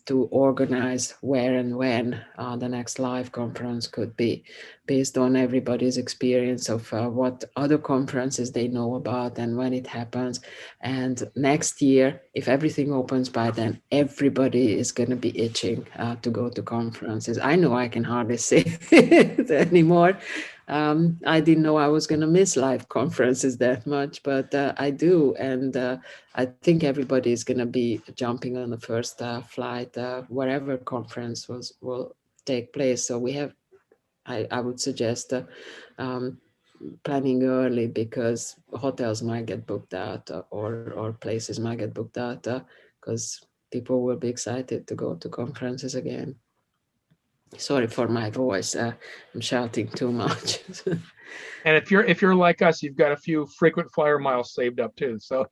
Speaker 10: to organize where and when the next live conference could be, based on everybody's experience of what other conferences they know about and when it happens. And next year, if everything opens by then, everybody is going to be itching to go to conferences. I know I can hardly say it anymore. I didn't know I was going to miss live conferences that much, but I do. And I think everybody is going to be jumping on the first flight, wherever conference will take place. So we have, I would suggest planning early, because hotels might get booked out or places might get booked out because people will be excited to go to conferences again. Sorry for my voice. I'm shouting too much.
Speaker 4: And if you're like us, you've got a few frequent flyer miles saved up too. So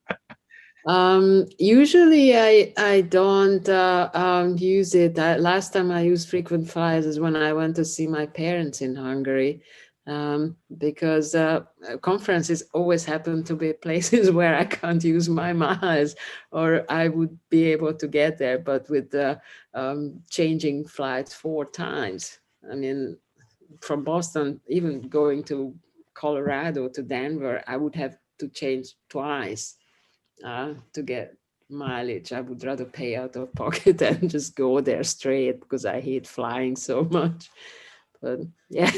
Speaker 10: Usually I don't use it. Last time I used frequent flyers is when I went to see my parents in Hungary, because conferences always happen to be places where I can't use my miles, or I would be able to get there, but with changing flights 4 times. I mean, from Boston, even going to Colorado to Denver, I would have to change twice to get mileage. I would rather pay out of pocket and just go there straight because I hate flying so much. But yeah,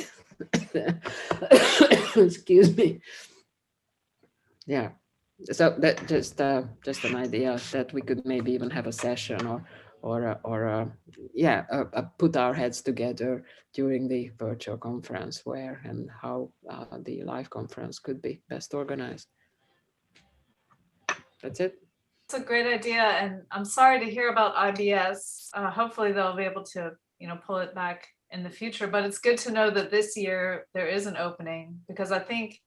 Speaker 10: excuse me. Yeah, so that just an idea that we could maybe even have a session or put our heads together during the virtual conference where and how the live conference could be best organized. That's it.
Speaker 2: It's a great idea, and I'm sorry to hear about IBS. Hopefully they'll be able to, pull it back in the future, but it's good to know that this year there is an opening, because I think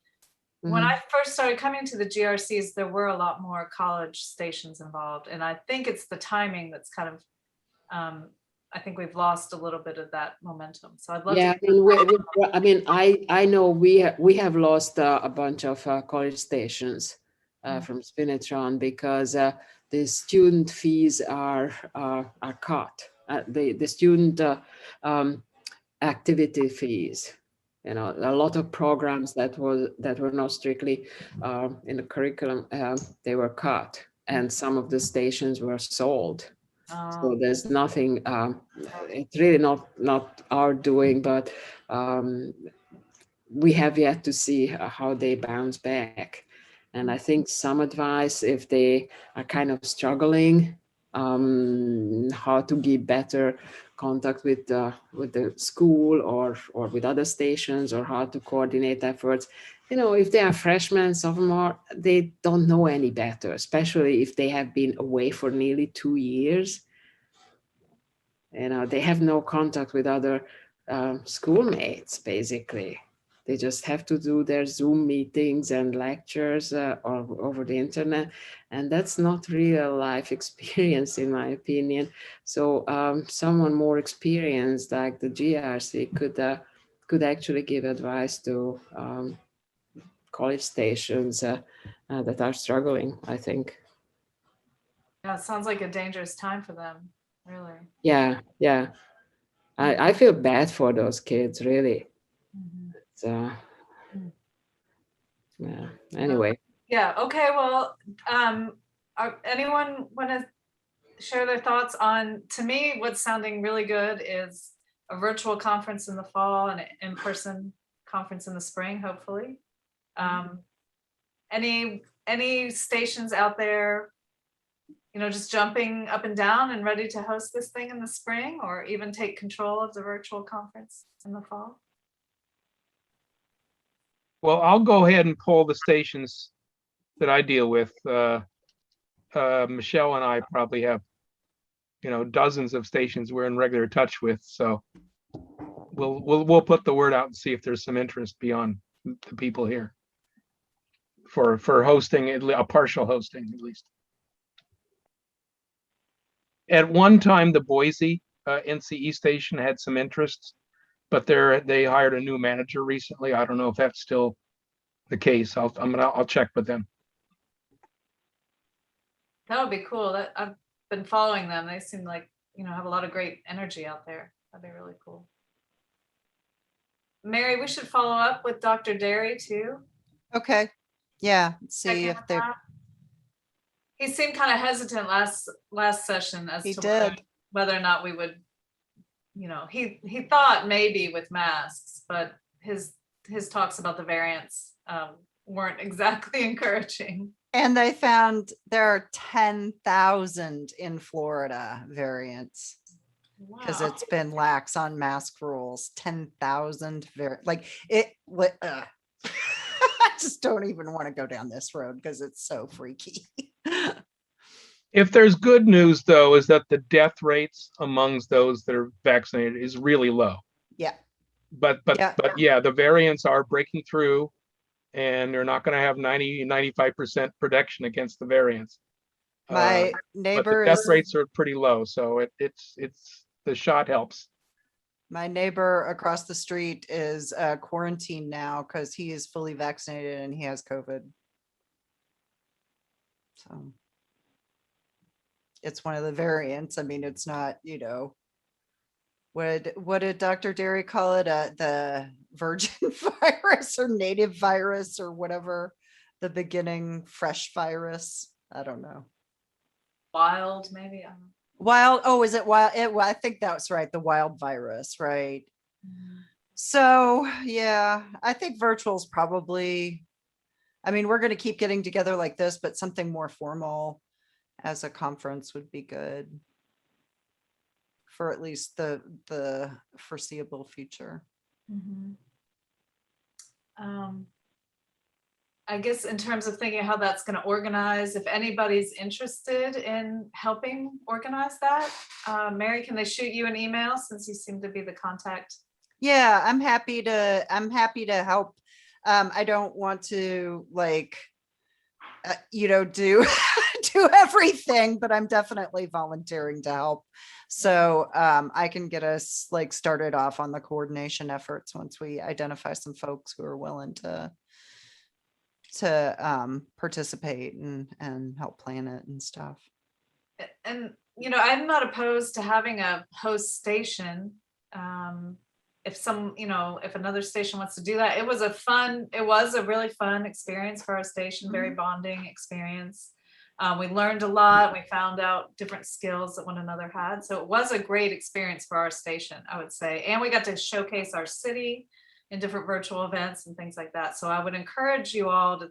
Speaker 2: when I first started coming to the GRCs, there were a lot more college stations involved, and I think it's the timing that's kind of, I think we've lost a little bit of that momentum. So I'd love
Speaker 10: Yeah,
Speaker 2: to.
Speaker 10: I mean, I know we have lost a bunch of college stations from Spinatron because the student fees are cut. The student activity fees. A lot of programs that were not strictly in the curriculum, they were cut, and some of the stations were sold. So there's nothing, it's really not our doing, but we have yet to see how they bounce back. And I think some advice, if they are kind of struggling, how to get better contact with the school or with other stations, or how to coordinate efforts. If they are freshmen, sophomore, they don't know any better, especially if they have been away for nearly 2 years. They have no contact with other schoolmates, basically. They just have to do their Zoom meetings and lectures or over the internet. And that's not real life experience, in my opinion. So someone more experienced like the GRC could actually give advice to college stations that are struggling, I think.
Speaker 2: Yeah, it sounds like a dangerous time for them, really.
Speaker 10: Yeah. I feel bad for those kids, really. So, yeah. Anyway.
Speaker 2: Yeah. Okay. Well, anyone want to share their thoughts on? To me, what's sounding really good is a virtual conference in the fall and an in-person conference in the spring, hopefully. Any stations out there, just jumping up and down and ready to host this thing in the spring, or even take control of the virtual conference in the fall?
Speaker 4: Well, I'll go ahead and pull the stations that I deal with. Michelle and I probably have, dozens of stations we're in regular touch with. So we'll put the word out and see if there's some interest beyond the people here for hosting a partial hosting, at least. At one time, the Boise NCE station had some interest, but they hired a new manager recently. I don't know if that's still the case. I'll check with them.
Speaker 2: That would be cool. I've been following them. They seem like, have a lot of great energy out there. That'd be really cool. Mary, we should follow up with Dr. Derry too.
Speaker 1: Okay. Yeah. See if they're.
Speaker 2: He seemed kind of hesitant last session as to whether or not we would, he thought maybe with masks, but his talks about the variants weren't exactly encouraging.
Speaker 1: And they found there are 10,000 in Florida variants because it's been lax on mask rules. 10,000 I just don't even want to go down this road because it's so freaky.
Speaker 4: If there's good news, though, is that the death rates amongst those that are vaccinated is really low.
Speaker 1: Yeah.
Speaker 4: But yeah, the variants are breaking through, and they're not going to have 95% protection against the variants.
Speaker 1: My
Speaker 4: But
Speaker 1: neighbor
Speaker 4: the death
Speaker 1: is,
Speaker 4: rates are pretty low, so it's the shot helps.
Speaker 1: my neighbor across the street is quarantined now because he is fully vaccinated and he has COVID. So it's one of the variants. I mean, it's not, what did Dr. Derry call it? The virgin virus or native virus or whatever, the beginning fresh virus. I don't know.
Speaker 2: Wild, maybe. I don't know.
Speaker 1: Wild. Oh, is it wild? I think that's right. The wild virus, right? So yeah, I think virtual is probably, I mean, we're going to keep getting together like this, but something more formal as a conference would be good for at least the foreseeable future.
Speaker 2: Mhm. I guess in terms of thinking how that's going to organize, if anybody's interested in helping organize that, Mary, can they shoot you an email since you seem to be the contact?
Speaker 1: Yeah, I'm happy to help. I don't want to do do everything, but I'm definitely volunteering to help. So I can get us started off on the coordination efforts once we identify some folks who are willing to participate and help plan it and stuff.
Speaker 2: And I'm not opposed to having a host station. If another station wants to do that, it was a really fun experience for our station, very bonding experience. We learned a lot. We found out different skills that one another had. So it was a great experience for our station, I would say. And we got to showcase our city in different virtual events and things like that. So I would encourage you all to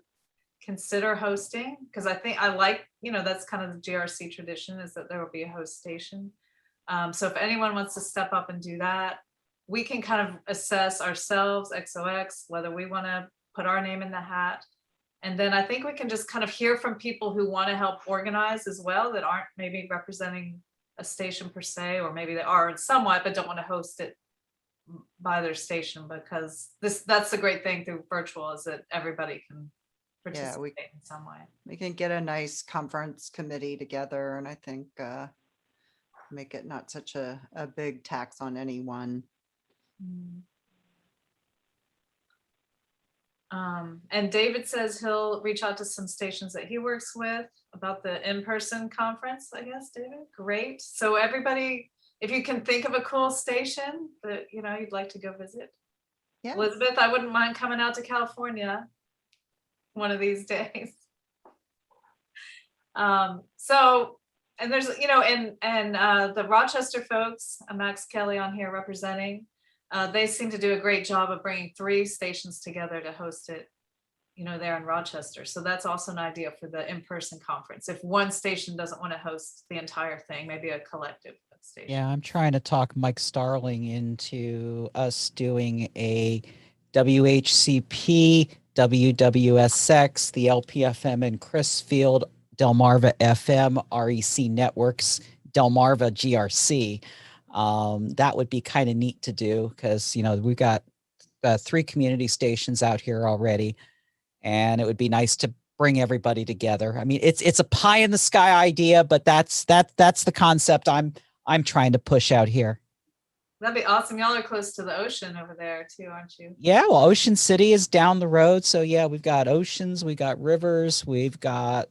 Speaker 2: consider hosting, because I think that's kind of the GRC tradition, is that there will be a host station. So if anyone wants to step up and do that, we can kind of assess ourselves, XOX, whether we want to put our name in the hat. And then I think we can just kind of hear from people who want to help organize as well, that aren't maybe representing a station per se, or maybe they are somewhat, but don't want to host it by their station, because that's the great thing through virtual, is that everybody can participate in some way.
Speaker 1: We can get a nice conference committee together, and I think make it not such a big tax on anyone.
Speaker 2: And David says he'll reach out to some stations that he works with about the in-person conference, I guess, David. Great. So everybody, if you can think of a cool station that you'd like to go visit.
Speaker 1: Yeah.
Speaker 2: Elizabeth, I wouldn't mind coming out to California one of these days. And there's, the Rochester folks, Max Kelly on here representing, they seem to do a great job of bringing 3 stations together to host it, there in Rochester. So that's also an idea for the in-person conference. If one station doesn't want to host the entire thing, maybe a collective station.
Speaker 5: Yeah, I'm trying to talk Mike Starling into us doing a WHCP, WWSX, the LPFM in Chrisfield, Delmarva FM, REC Networks, Delmarva GRC. That would be kind of neat to do, because we've got 3 community stations out here already, and it would be nice to bring everybody together. I mean, it's a pie in the sky idea, but that's the concept I'm trying to push out here.
Speaker 2: That'd be awesome. Y'all are close to the ocean over there too, aren't you?
Speaker 5: Yeah, well, Ocean City is down the road, so yeah, we've got oceans, we got rivers, we've got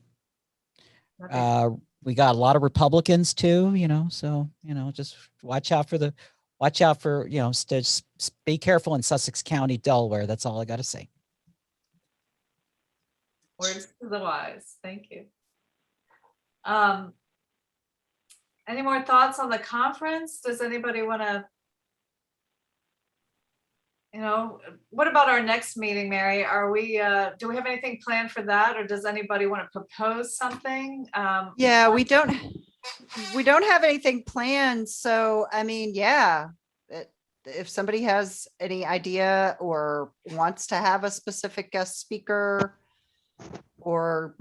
Speaker 5: we got a lot of Republicans too, so just watch out for just be careful in Sussex County, Delaware. That's all I got to say.
Speaker 2: Words to the wise. Thank you. Any more thoughts on the conference? Does anybody want to, what about our next meeting, Mary? Do we have anything planned for that, or does anybody want to propose something?
Speaker 1: Yeah, we don't have anything planned. So, I mean, yeah, if somebody has any idea or wants to have a specific guest speaker, or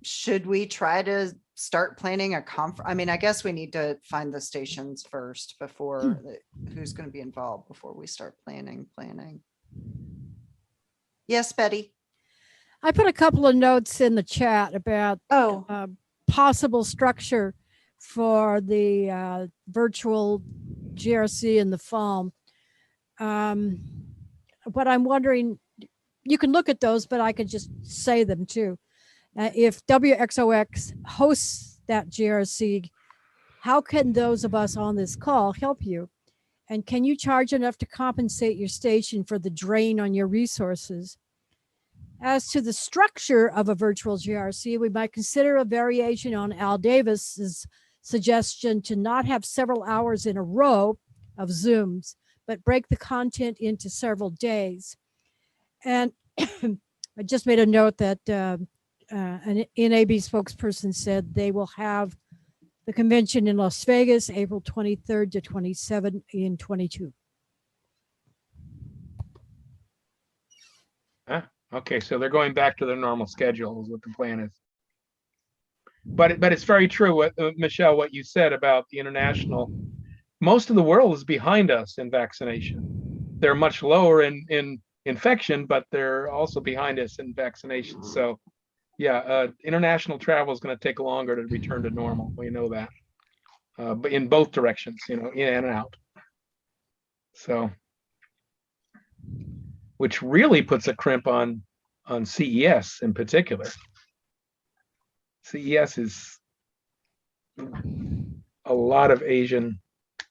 Speaker 1: should we try to start planning a conference? I mean, I guess we need to find the stations first before who's going to be involved before we start planning. Yes, Betty.
Speaker 16: I put a couple of notes in the chat about possible structure for the virtual GRC in the fall. What I'm wondering, you can look at those, but I could just say them too. If WXOX hosts that GRC, how can those of us on this call help you? And can you charge enough to compensate your station for the drain on your resources? As to the structure of a virtual GRC, we might consider a variation on Al Davis's suggestion to not have several hours in a row of Zooms, but break the content into several days. And I just made a note that an NAB spokesperson said they will have the convention in Las Vegas, April 23rd to 27 in 22.
Speaker 4: Okay, so they're going back to their normal schedule is what the plan is. But it's very true, what Michelle, what you said about the international. Most of the world is behind us in vaccination. They're much lower in infection, but they're also behind us in vaccination. So yeah, international travel is going to take longer to return to normal. We know that, but in both directions, in and out. So, which really puts a crimp on CES in particular. CES is a lot of Asian,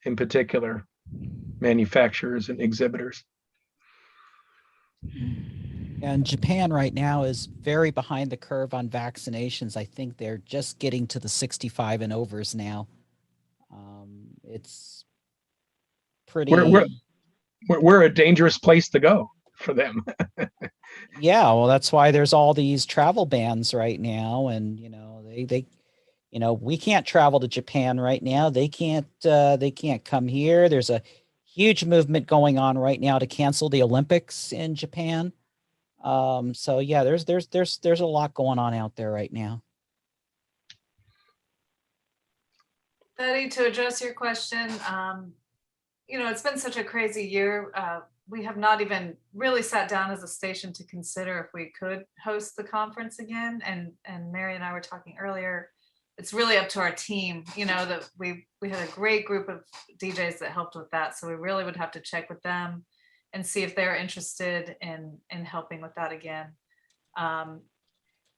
Speaker 4: in particular, manufacturers and exhibitors.
Speaker 5: And Japan right now is very behind the curve on vaccinations. I think they're just getting to the 65 and overs now. It's pretty.
Speaker 4: We're a dangerous place to go for them.
Speaker 5: Yeah, well, that's why there's all these travel bans right now, and they we can't travel to Japan right now. They can't come here. There's a huge movement going on right now to cancel the Olympics in Japan. So yeah, there's a lot going on out there right now.
Speaker 2: Betty, to address your question, it's been such a crazy year. We have not even really sat down as a station to consider if we could host the conference again. And Mary and I were talking earlier. It's really up to our team. That we had a great group of DJs that helped with that. So we really would have to check with them and see if they're interested in helping with that again. And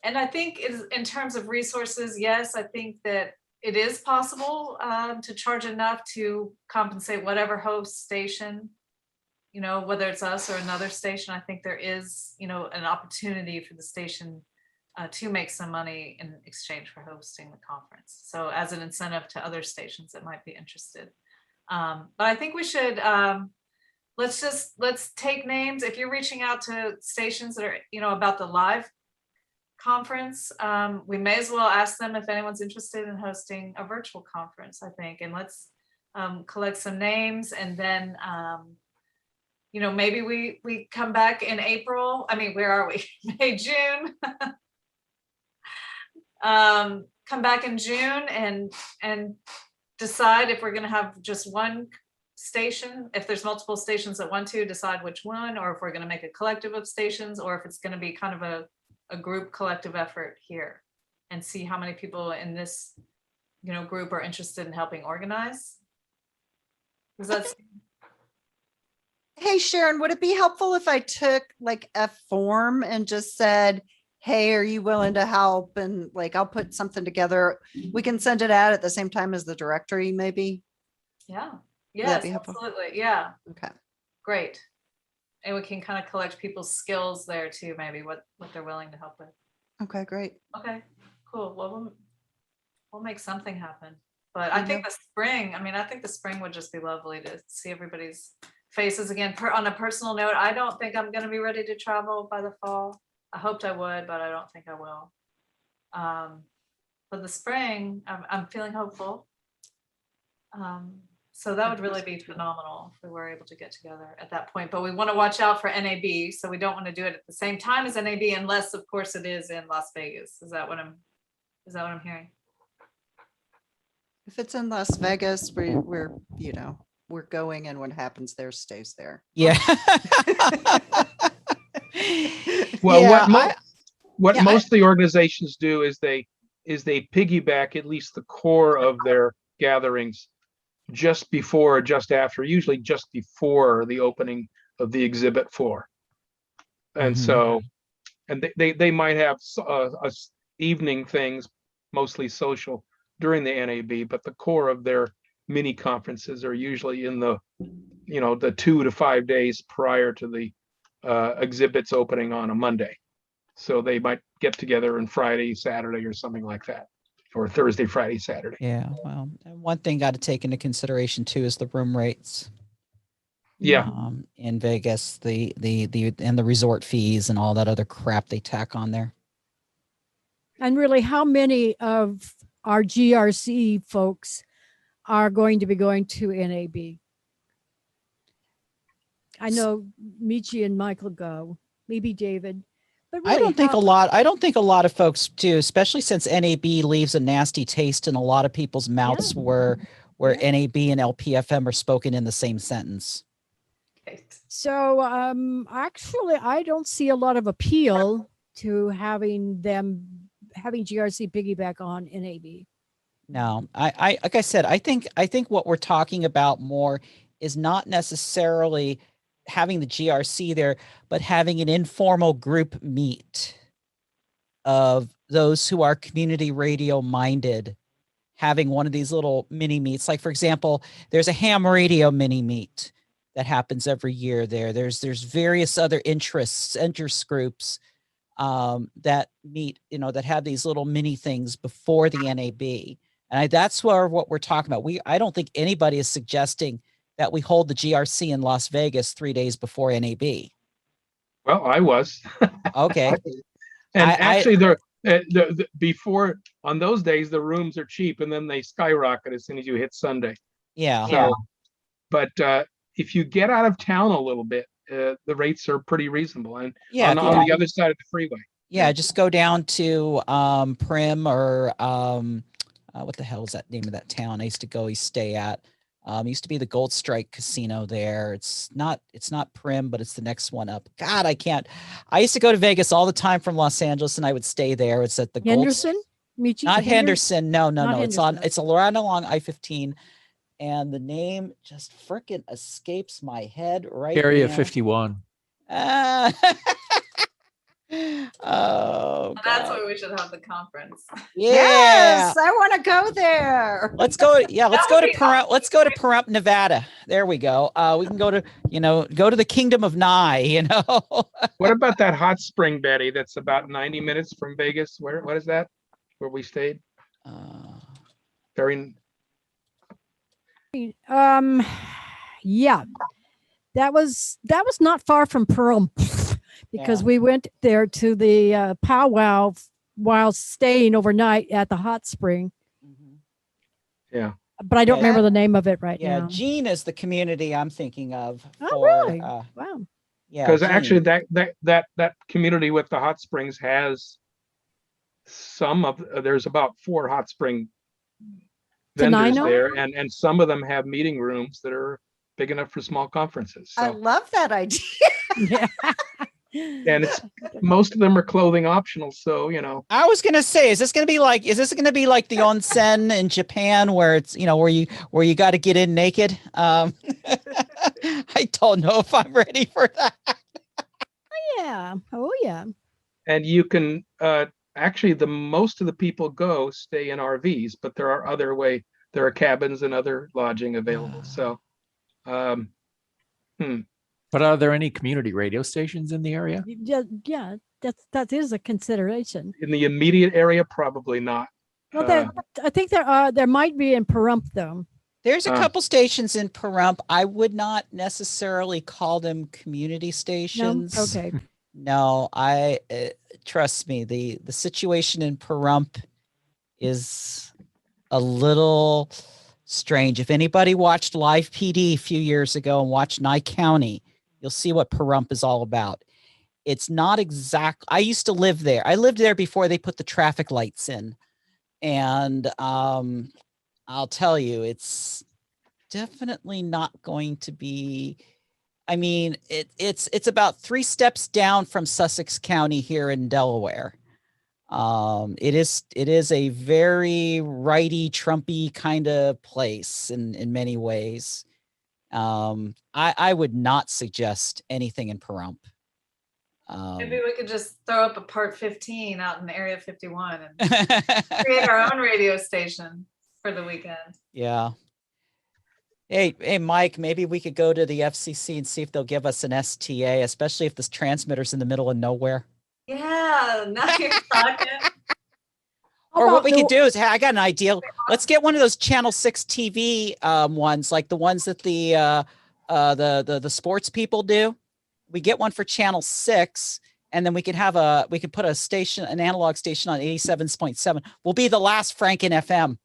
Speaker 2: I think in terms of resources, yes, I think that it is possible to charge enough to compensate whatever host station, whether it's us or another station. I think there is, an opportunity for the station to make some money in exchange for hosting the conference. So as an incentive to other stations that might be interested. But I think we should, let's take names. If you're reaching out to stations that are, about the live conference, we may as well ask them if anyone's interested in hosting a virtual conference, I think. And let's collect some names, and then maybe we come back in April. I mean, where are we? May, June. Come back in June and decide if we're going to have just one station. If there's multiple stations that want to, decide which one, or if we're going to make a collective of stations, or if it's going to be kind of a group collective effort here, and see how many people in this group are interested in helping organize.
Speaker 1: Hey, Sharon, would it be helpful if I took like a form and just said, hey, are you willing to help? And I'll put something together. We can send it out at the same time as the directory, maybe.
Speaker 2: Yeah.
Speaker 1: Would that
Speaker 2: Yes,
Speaker 1: be helpful?
Speaker 2: absolutely. Yeah.
Speaker 1: Okay.
Speaker 2: Great. And we can kind of collect people's skills there too, maybe what they're willing to help with.
Speaker 1: Okay, great.
Speaker 2: Okay, cool. Well, we'll make something happen. But I think the spring would just be lovely to see everybody's faces again. On a personal note, I don't think I'm going to be ready to travel by the fall. I hoped I would, but I don't think I will. But the spring, I'm feeling hopeful. So that would really be phenomenal if we were able to get together at that point. But we want to watch out for NAB, so we don't want to do it at the same time as NAB, unless, of course, it is in Las Vegas. Is that what I'm hearing?
Speaker 1: If it's in Las Vegas, we're going, and what happens there stays there.
Speaker 5: Yeah.
Speaker 4: Well,
Speaker 5: Yeah,
Speaker 4: what most of the organizations do is they is they piggyback at least the core of their gatherings just before or just after, usually just before the opening of the exhibit floor. And so, and they might have evening things, mostly social, during the NAB, but the core of their mini conferences are usually in the, the 2 to 5 days prior to the exhibits opening on a Monday. So they might get together on Friday, Saturday, or something like that, or Thursday, Friday, Saturday.
Speaker 5: Yeah. Well, and one thing got to take into consideration too is the room rates.
Speaker 4: Yeah.
Speaker 5: In Vegas, the and the resort fees and all that other crap they tack on there.
Speaker 16: And really, how many of our GRC folks are going to be going to NAB? I know Michi and Michael go, maybe David. But really,
Speaker 5: I don't think a lot of folks do, especially since NAB leaves a nasty taste in a lot of people's mouths where NAB and LPFM are spoken in the same sentence.
Speaker 16: So actually, I don't see a lot of appeal to having GRC piggyback on NAB.
Speaker 5: No, I like I said, I think what we're talking about more is not necessarily having the GRC there, but having an informal group meet of those who are community radio minded, having one of these little mini meets. Like, for example, there's a ham radio mini meet that happens every year there. There's various other interest groups that meet, that have these little mini things before the NAB. And that's what we're talking about. I don't think anybody is suggesting that we hold the GRC in Las Vegas 3 days before NAB.
Speaker 4: Well, I was.
Speaker 5: Okay.
Speaker 4: And actually, the before, on those days, the rooms are cheap, and then they skyrocket as soon as you hit Sunday.
Speaker 5: Yeah.
Speaker 4: So, but if you get out of town a little bit, the rates are pretty reasonable, and on the other side of the freeway.
Speaker 5: Yeah, just go down to Prim or what the hell is that name of that town I used to stay at? It used to be the Gold Strike Casino there. It's not Prim, but it's the next one up. God, I used to go to Vegas all the time from Los Angeles, and I would stay there. It's at the
Speaker 16: Henderson?
Speaker 5: Not Henderson. No.
Speaker 16: Henderson.
Speaker 5: It's right along I-15. And the name just freaking escapes my head right now.
Speaker 9: Area 51.
Speaker 5: Oh,
Speaker 2: that's where we should have the conference.
Speaker 5: Yeah.
Speaker 1: Yes, I want to go there.
Speaker 5: Let's go. Yeah, let's go to Pahrump. Let's go to Pahrump, Nevada. There we go. We can go to the Kingdom of Nye.
Speaker 4: What about that hot spring, Betty? That's about 90 minutes from Vegas. What is that? Where we stayed? Very.
Speaker 16: Yeah, that was not far from Pearl. Because we went there to the powwow while staying overnight at the hot spring.
Speaker 4: Yeah.
Speaker 16: But I don't remember the name of it right now.
Speaker 5: Yeah, Gene is the community I'm thinking of.
Speaker 16: Oh, really?
Speaker 5: Wow. Yeah.
Speaker 4: Because actually that community with the hot springs has there's about 4 hot spring vendors there, and some of them have meeting rooms that are big enough for small conferences. So.
Speaker 1: I love that idea.
Speaker 16: Yeah.
Speaker 4: And most of them are clothing optional, so
Speaker 5: I was gonna say, is this gonna be like the onsen in Japan where it's where you got to get in naked? I don't know if I'm ready for that.
Speaker 16: Yeah. Oh yeah.
Speaker 4: And you can actually most of the people stay in RVs, but there are cabins and other lodging available. So
Speaker 9: But are there any community radio stations in the area?
Speaker 16: Yeah, that is a consideration.
Speaker 4: In the immediate area, probably not.
Speaker 16: Well, I think there might be in Pahrump though.
Speaker 5: There's a couple stations in Pahrump. I would not necessarily call them community stations.
Speaker 16: No? Okay.
Speaker 5: No, trust me, the situation in Pahrump is a little strange. If anybody watched Live PD a few years ago and watched Nye County, you'll see what Pahrump is all about. It's not I used to live there. I lived there before they put the traffic lights in. And I'll tell you, it's definitely not going to be, it's about 3 steps down from Sussex County here in Delaware. It is a very righty, Trumpy kind of place in many ways. I would not suggest anything in Pahrump.
Speaker 2: Maybe we could just throw up a part 15 out in Area 51 and create our own radio station for the weekend.
Speaker 5: Yeah. Hey, Mike, maybe we could go to the FCC and see if they'll give us an STA, especially if this transmitter's in the middle of nowhere.
Speaker 2: Yeah, now you're talking.
Speaker 5: Or what we could do is, hey, I got an idea. Let's get one of those Channel 6 TV ones, like the ones that the sports people do. We get one for Channel 6, and then we can put an analog station on 87.7. We'll be the last Franken FM.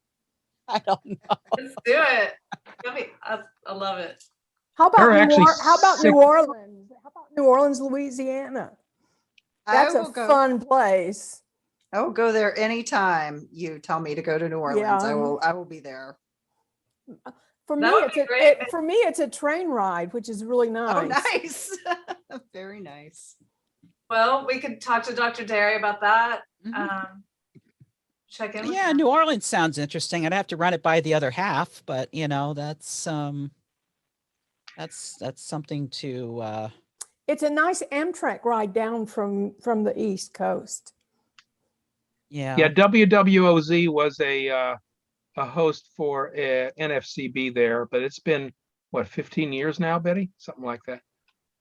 Speaker 5: I don't know.
Speaker 2: Let's do it. I love it.
Speaker 11: How about
Speaker 4: There are actually
Speaker 11: How about New
Speaker 4: 6
Speaker 11: Orleans? How about New Orleans, Louisiana? That's a fun place.
Speaker 1: I will go there anytime you tell me to go to New Orleans.
Speaker 11: Yeah.
Speaker 1: I will be there.
Speaker 11: For me,
Speaker 2: That would be great.
Speaker 11: for me, it's a train ride, which is really nice.
Speaker 1: Oh, nice. Very nice.
Speaker 2: Well, we could talk to Dr. Derry about that. Check in.
Speaker 5: Yeah, New Orleans sounds interesting. I'd have to run it by the other half, but that's something to.
Speaker 11: It's a nice Amtrak ride down from the East Coast.
Speaker 5: Yeah.
Speaker 4: Yeah, WWOZ was a host for NFCB there, but it's been what, 15 years now, Betty? Something like that.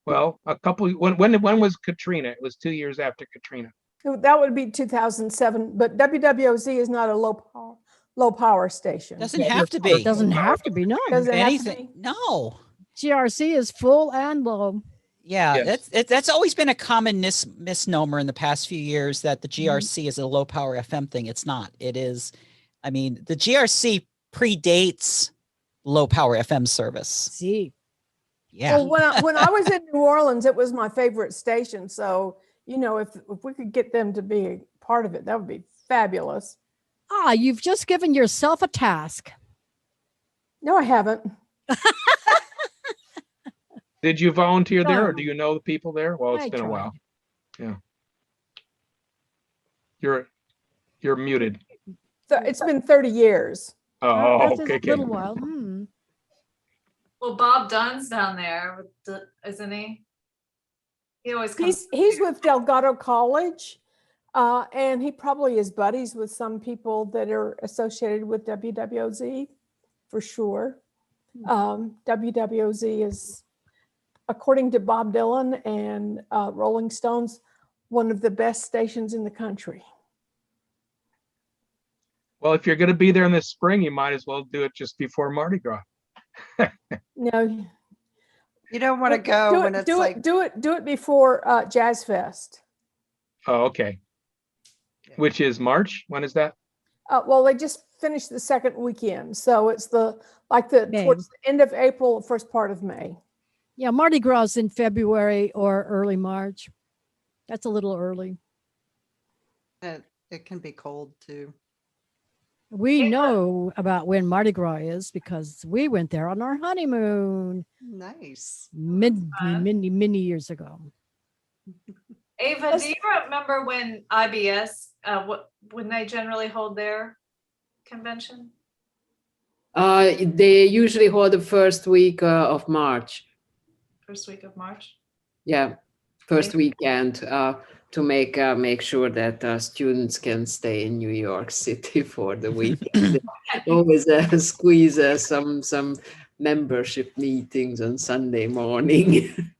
Speaker 4: Well, when was Katrina? It was 2 years after Katrina.
Speaker 11: That would be 2007, but WWOZ is not a low power station.
Speaker 5: Doesn't have to be.
Speaker 16: It doesn't have to be. No.
Speaker 11: Does it have to
Speaker 5: Anything.
Speaker 11: be?
Speaker 5: No.
Speaker 16: GRC is full and low.
Speaker 5: Yeah,
Speaker 4: Yes.
Speaker 5: that's always been a common misnomer in the past few years that the GRC is a low power FM thing. It's not. It is. I mean, the GRC predates low power FM service.
Speaker 16: See.
Speaker 5: Yeah.
Speaker 11: Well, when I was in New Orleans, it was my favorite station. So, if we could get them to be a part of it, that would be fabulous.
Speaker 16: You've just given yourself a task.
Speaker 11: No, I haven't.
Speaker 4: Did you volunteer there, or
Speaker 16: No.
Speaker 4: do you know the people there? Well, it's
Speaker 16: I
Speaker 4: been a
Speaker 16: tried.
Speaker 4: while. Yeah. You're muted.
Speaker 11: So it's been 30 years.
Speaker 4: Oh,
Speaker 16: That's
Speaker 4: okay.
Speaker 16: just a little while.
Speaker 2: Well, Bob Dunn's down there, isn't he? He always comes.
Speaker 11: He's with Delgado College, and he probably is buddies with some people that are associated with WWOZ, for sure. WWOZ is, according to Bob Dylan and Rolling Stones, one of the best stations in the country.
Speaker 4: Well, if you're going to be there in the spring, you might as well do it just before Mardi Gras.
Speaker 11: No,
Speaker 1: You don't want to go when it's
Speaker 11: do
Speaker 1: like
Speaker 11: it before Jazz Fest.
Speaker 4: Oh, okay. Which is March? When is that?
Speaker 11: Well, they just finished the second weekend, so it's
Speaker 16: May.
Speaker 11: towards the end of April, first part of May.
Speaker 16: Yeah, Mardi Gras is in February or early March. That's a little early.
Speaker 1: it can be cold too.
Speaker 16: We know about when Mardi Gras is because we went there on our honeymoon
Speaker 1: Nice.
Speaker 16: many years ago.
Speaker 2: Ava, do you remember when IBS, when they generally hold their convention?
Speaker 10: They usually hold the first week of March.
Speaker 2: First week of March?
Speaker 10: Yeah, first weekend to make sure that students can stay in New York City for the weekend. They always squeeze some membership meetings on Sunday morning.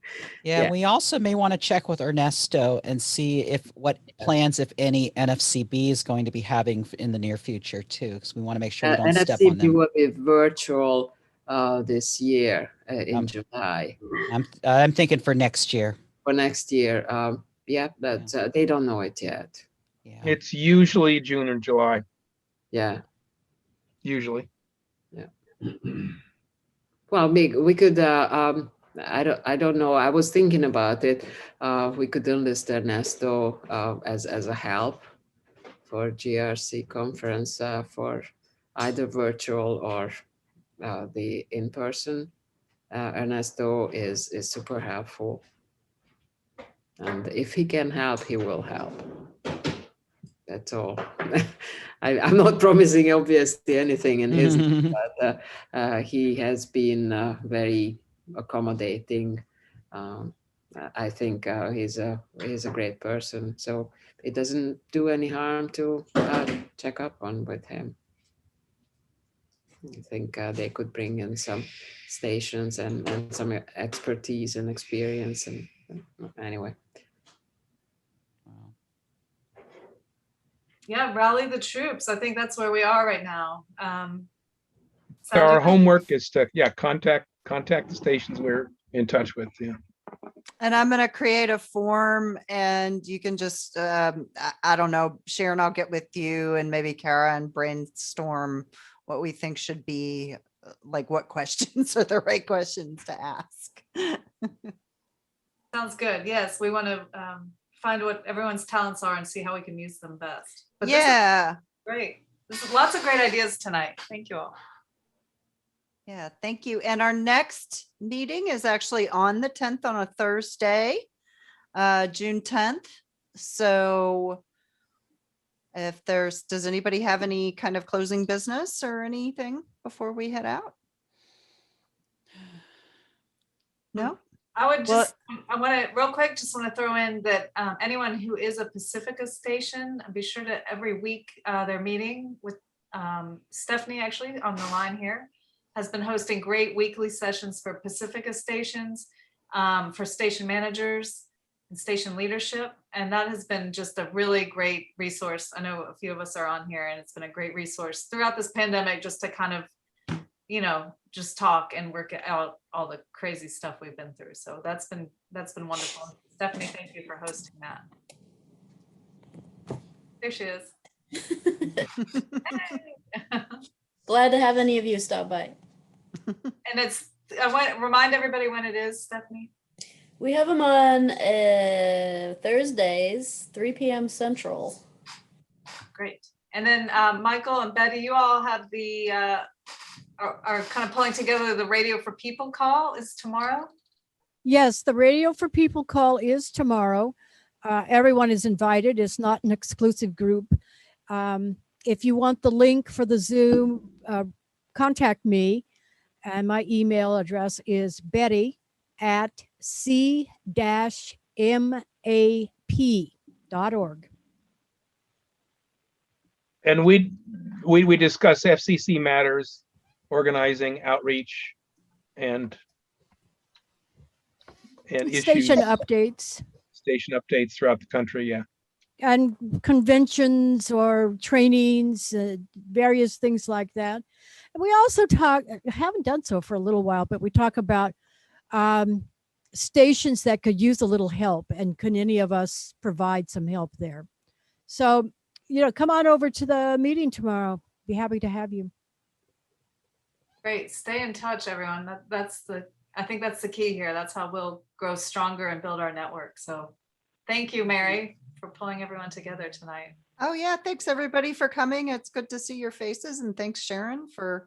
Speaker 5: Yeah, we also may want to check with Ernesto and see what plans, if any, NFCB is going to be having in the near future too, because we want to make sure we don't step on
Speaker 10: NFCB
Speaker 5: them.
Speaker 10: will be virtual this year in July.
Speaker 5: I'm thinking for next year.
Speaker 10: For next year, yeah, but they don't know it yet.
Speaker 5: Yeah.
Speaker 4: It's usually June or July.
Speaker 10: Yeah.
Speaker 4: Usually.
Speaker 10: Yeah. Well, we could. I don't know. I was thinking about it. We could enlist Ernesto as a help for GRC conference for either virtual or the in person. Ernesto is super helpful, and if he can help, he will help. that's all. I'm not promising obviously anything in his, but he has been very accommodating. I think he's a great person, so it doesn't do any harm to check up on with him. I think they could bring in some stations and some expertise and experience, and anyway.
Speaker 2: Yeah, rally the troops. I think that's where we are right now.
Speaker 4: So our homework is to, contact the stations we're in touch with. Yeah.
Speaker 1: And I'm going to create a form, and you can just, I don't know, Sharon, I'll get with you and maybe Kara and brainstorm what we think should be, like what questions are the right questions to ask.
Speaker 2: Sounds good. Yes, we want to find what everyone's talents are and see how we can use them best. But
Speaker 1: yeah.
Speaker 2: Great. This is lots of great ideas tonight. Thank you all.
Speaker 1: Yeah, thank you. And our next meeting is actually on the 10th, on a Thursday, June 10th. So if does anybody have any kind of closing business or anything before we head out? No?
Speaker 2: I would just, I want to real quick, just want to throw in that anyone who is a Pacifica station, be sure to every week they're meeting with Stephanie actually on the line here, has been hosting great weekly sessions for Pacifica stations, for station managers and station leadership. And that has been just a really great resource. I know a few of us are on here, and it's been a great resource throughout this pandemic, just to kind of, just talk and work out all the crazy stuff we've been through. So that's been wonderful. Stephanie, thank you for hosting that. There she is.
Speaker 14: Glad to have any of you stop by.
Speaker 2: And I want to remind everybody when it is, Stephanie.
Speaker 14: We have them on Thursdays, 3 p.m. Central.
Speaker 2: Great. And then Michael and Betty, you all have the are kind of pulling together the Radio for People call is tomorrow.
Speaker 16: Yes, the Radio for People call is tomorrow. Everyone is invited. It's not an exclusive group. If you want the link for the Zoom, contact me. And my email address is betty@c-map.org.
Speaker 4: And we discuss FCC matters, organizing, outreach, and
Speaker 16: Station
Speaker 4: issues,
Speaker 16: updates.
Speaker 4: station updates throughout the country. Yeah.
Speaker 16: And conventions or trainings, various things like that. And we also haven't done so for a little while, but we talk about stations that could use a little help, and can any of us provide some help there? So, come on over to the meeting tomorrow. Be happy to have you.
Speaker 2: Great. Stay in touch, everyone. I think that's the key here. That's how we'll grow stronger and build our network. So thank you, Mary, for pulling everyone together tonight.
Speaker 1: Oh yeah, thanks everybody for coming. It's good to see your faces, and thanks Sharon for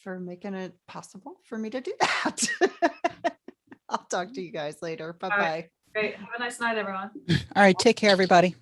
Speaker 1: making it possible for me to do that. I'll talk to you guys later. Bye-bye.
Speaker 2: Great. Have a nice night, everyone.
Speaker 5: All right, take care, everybody.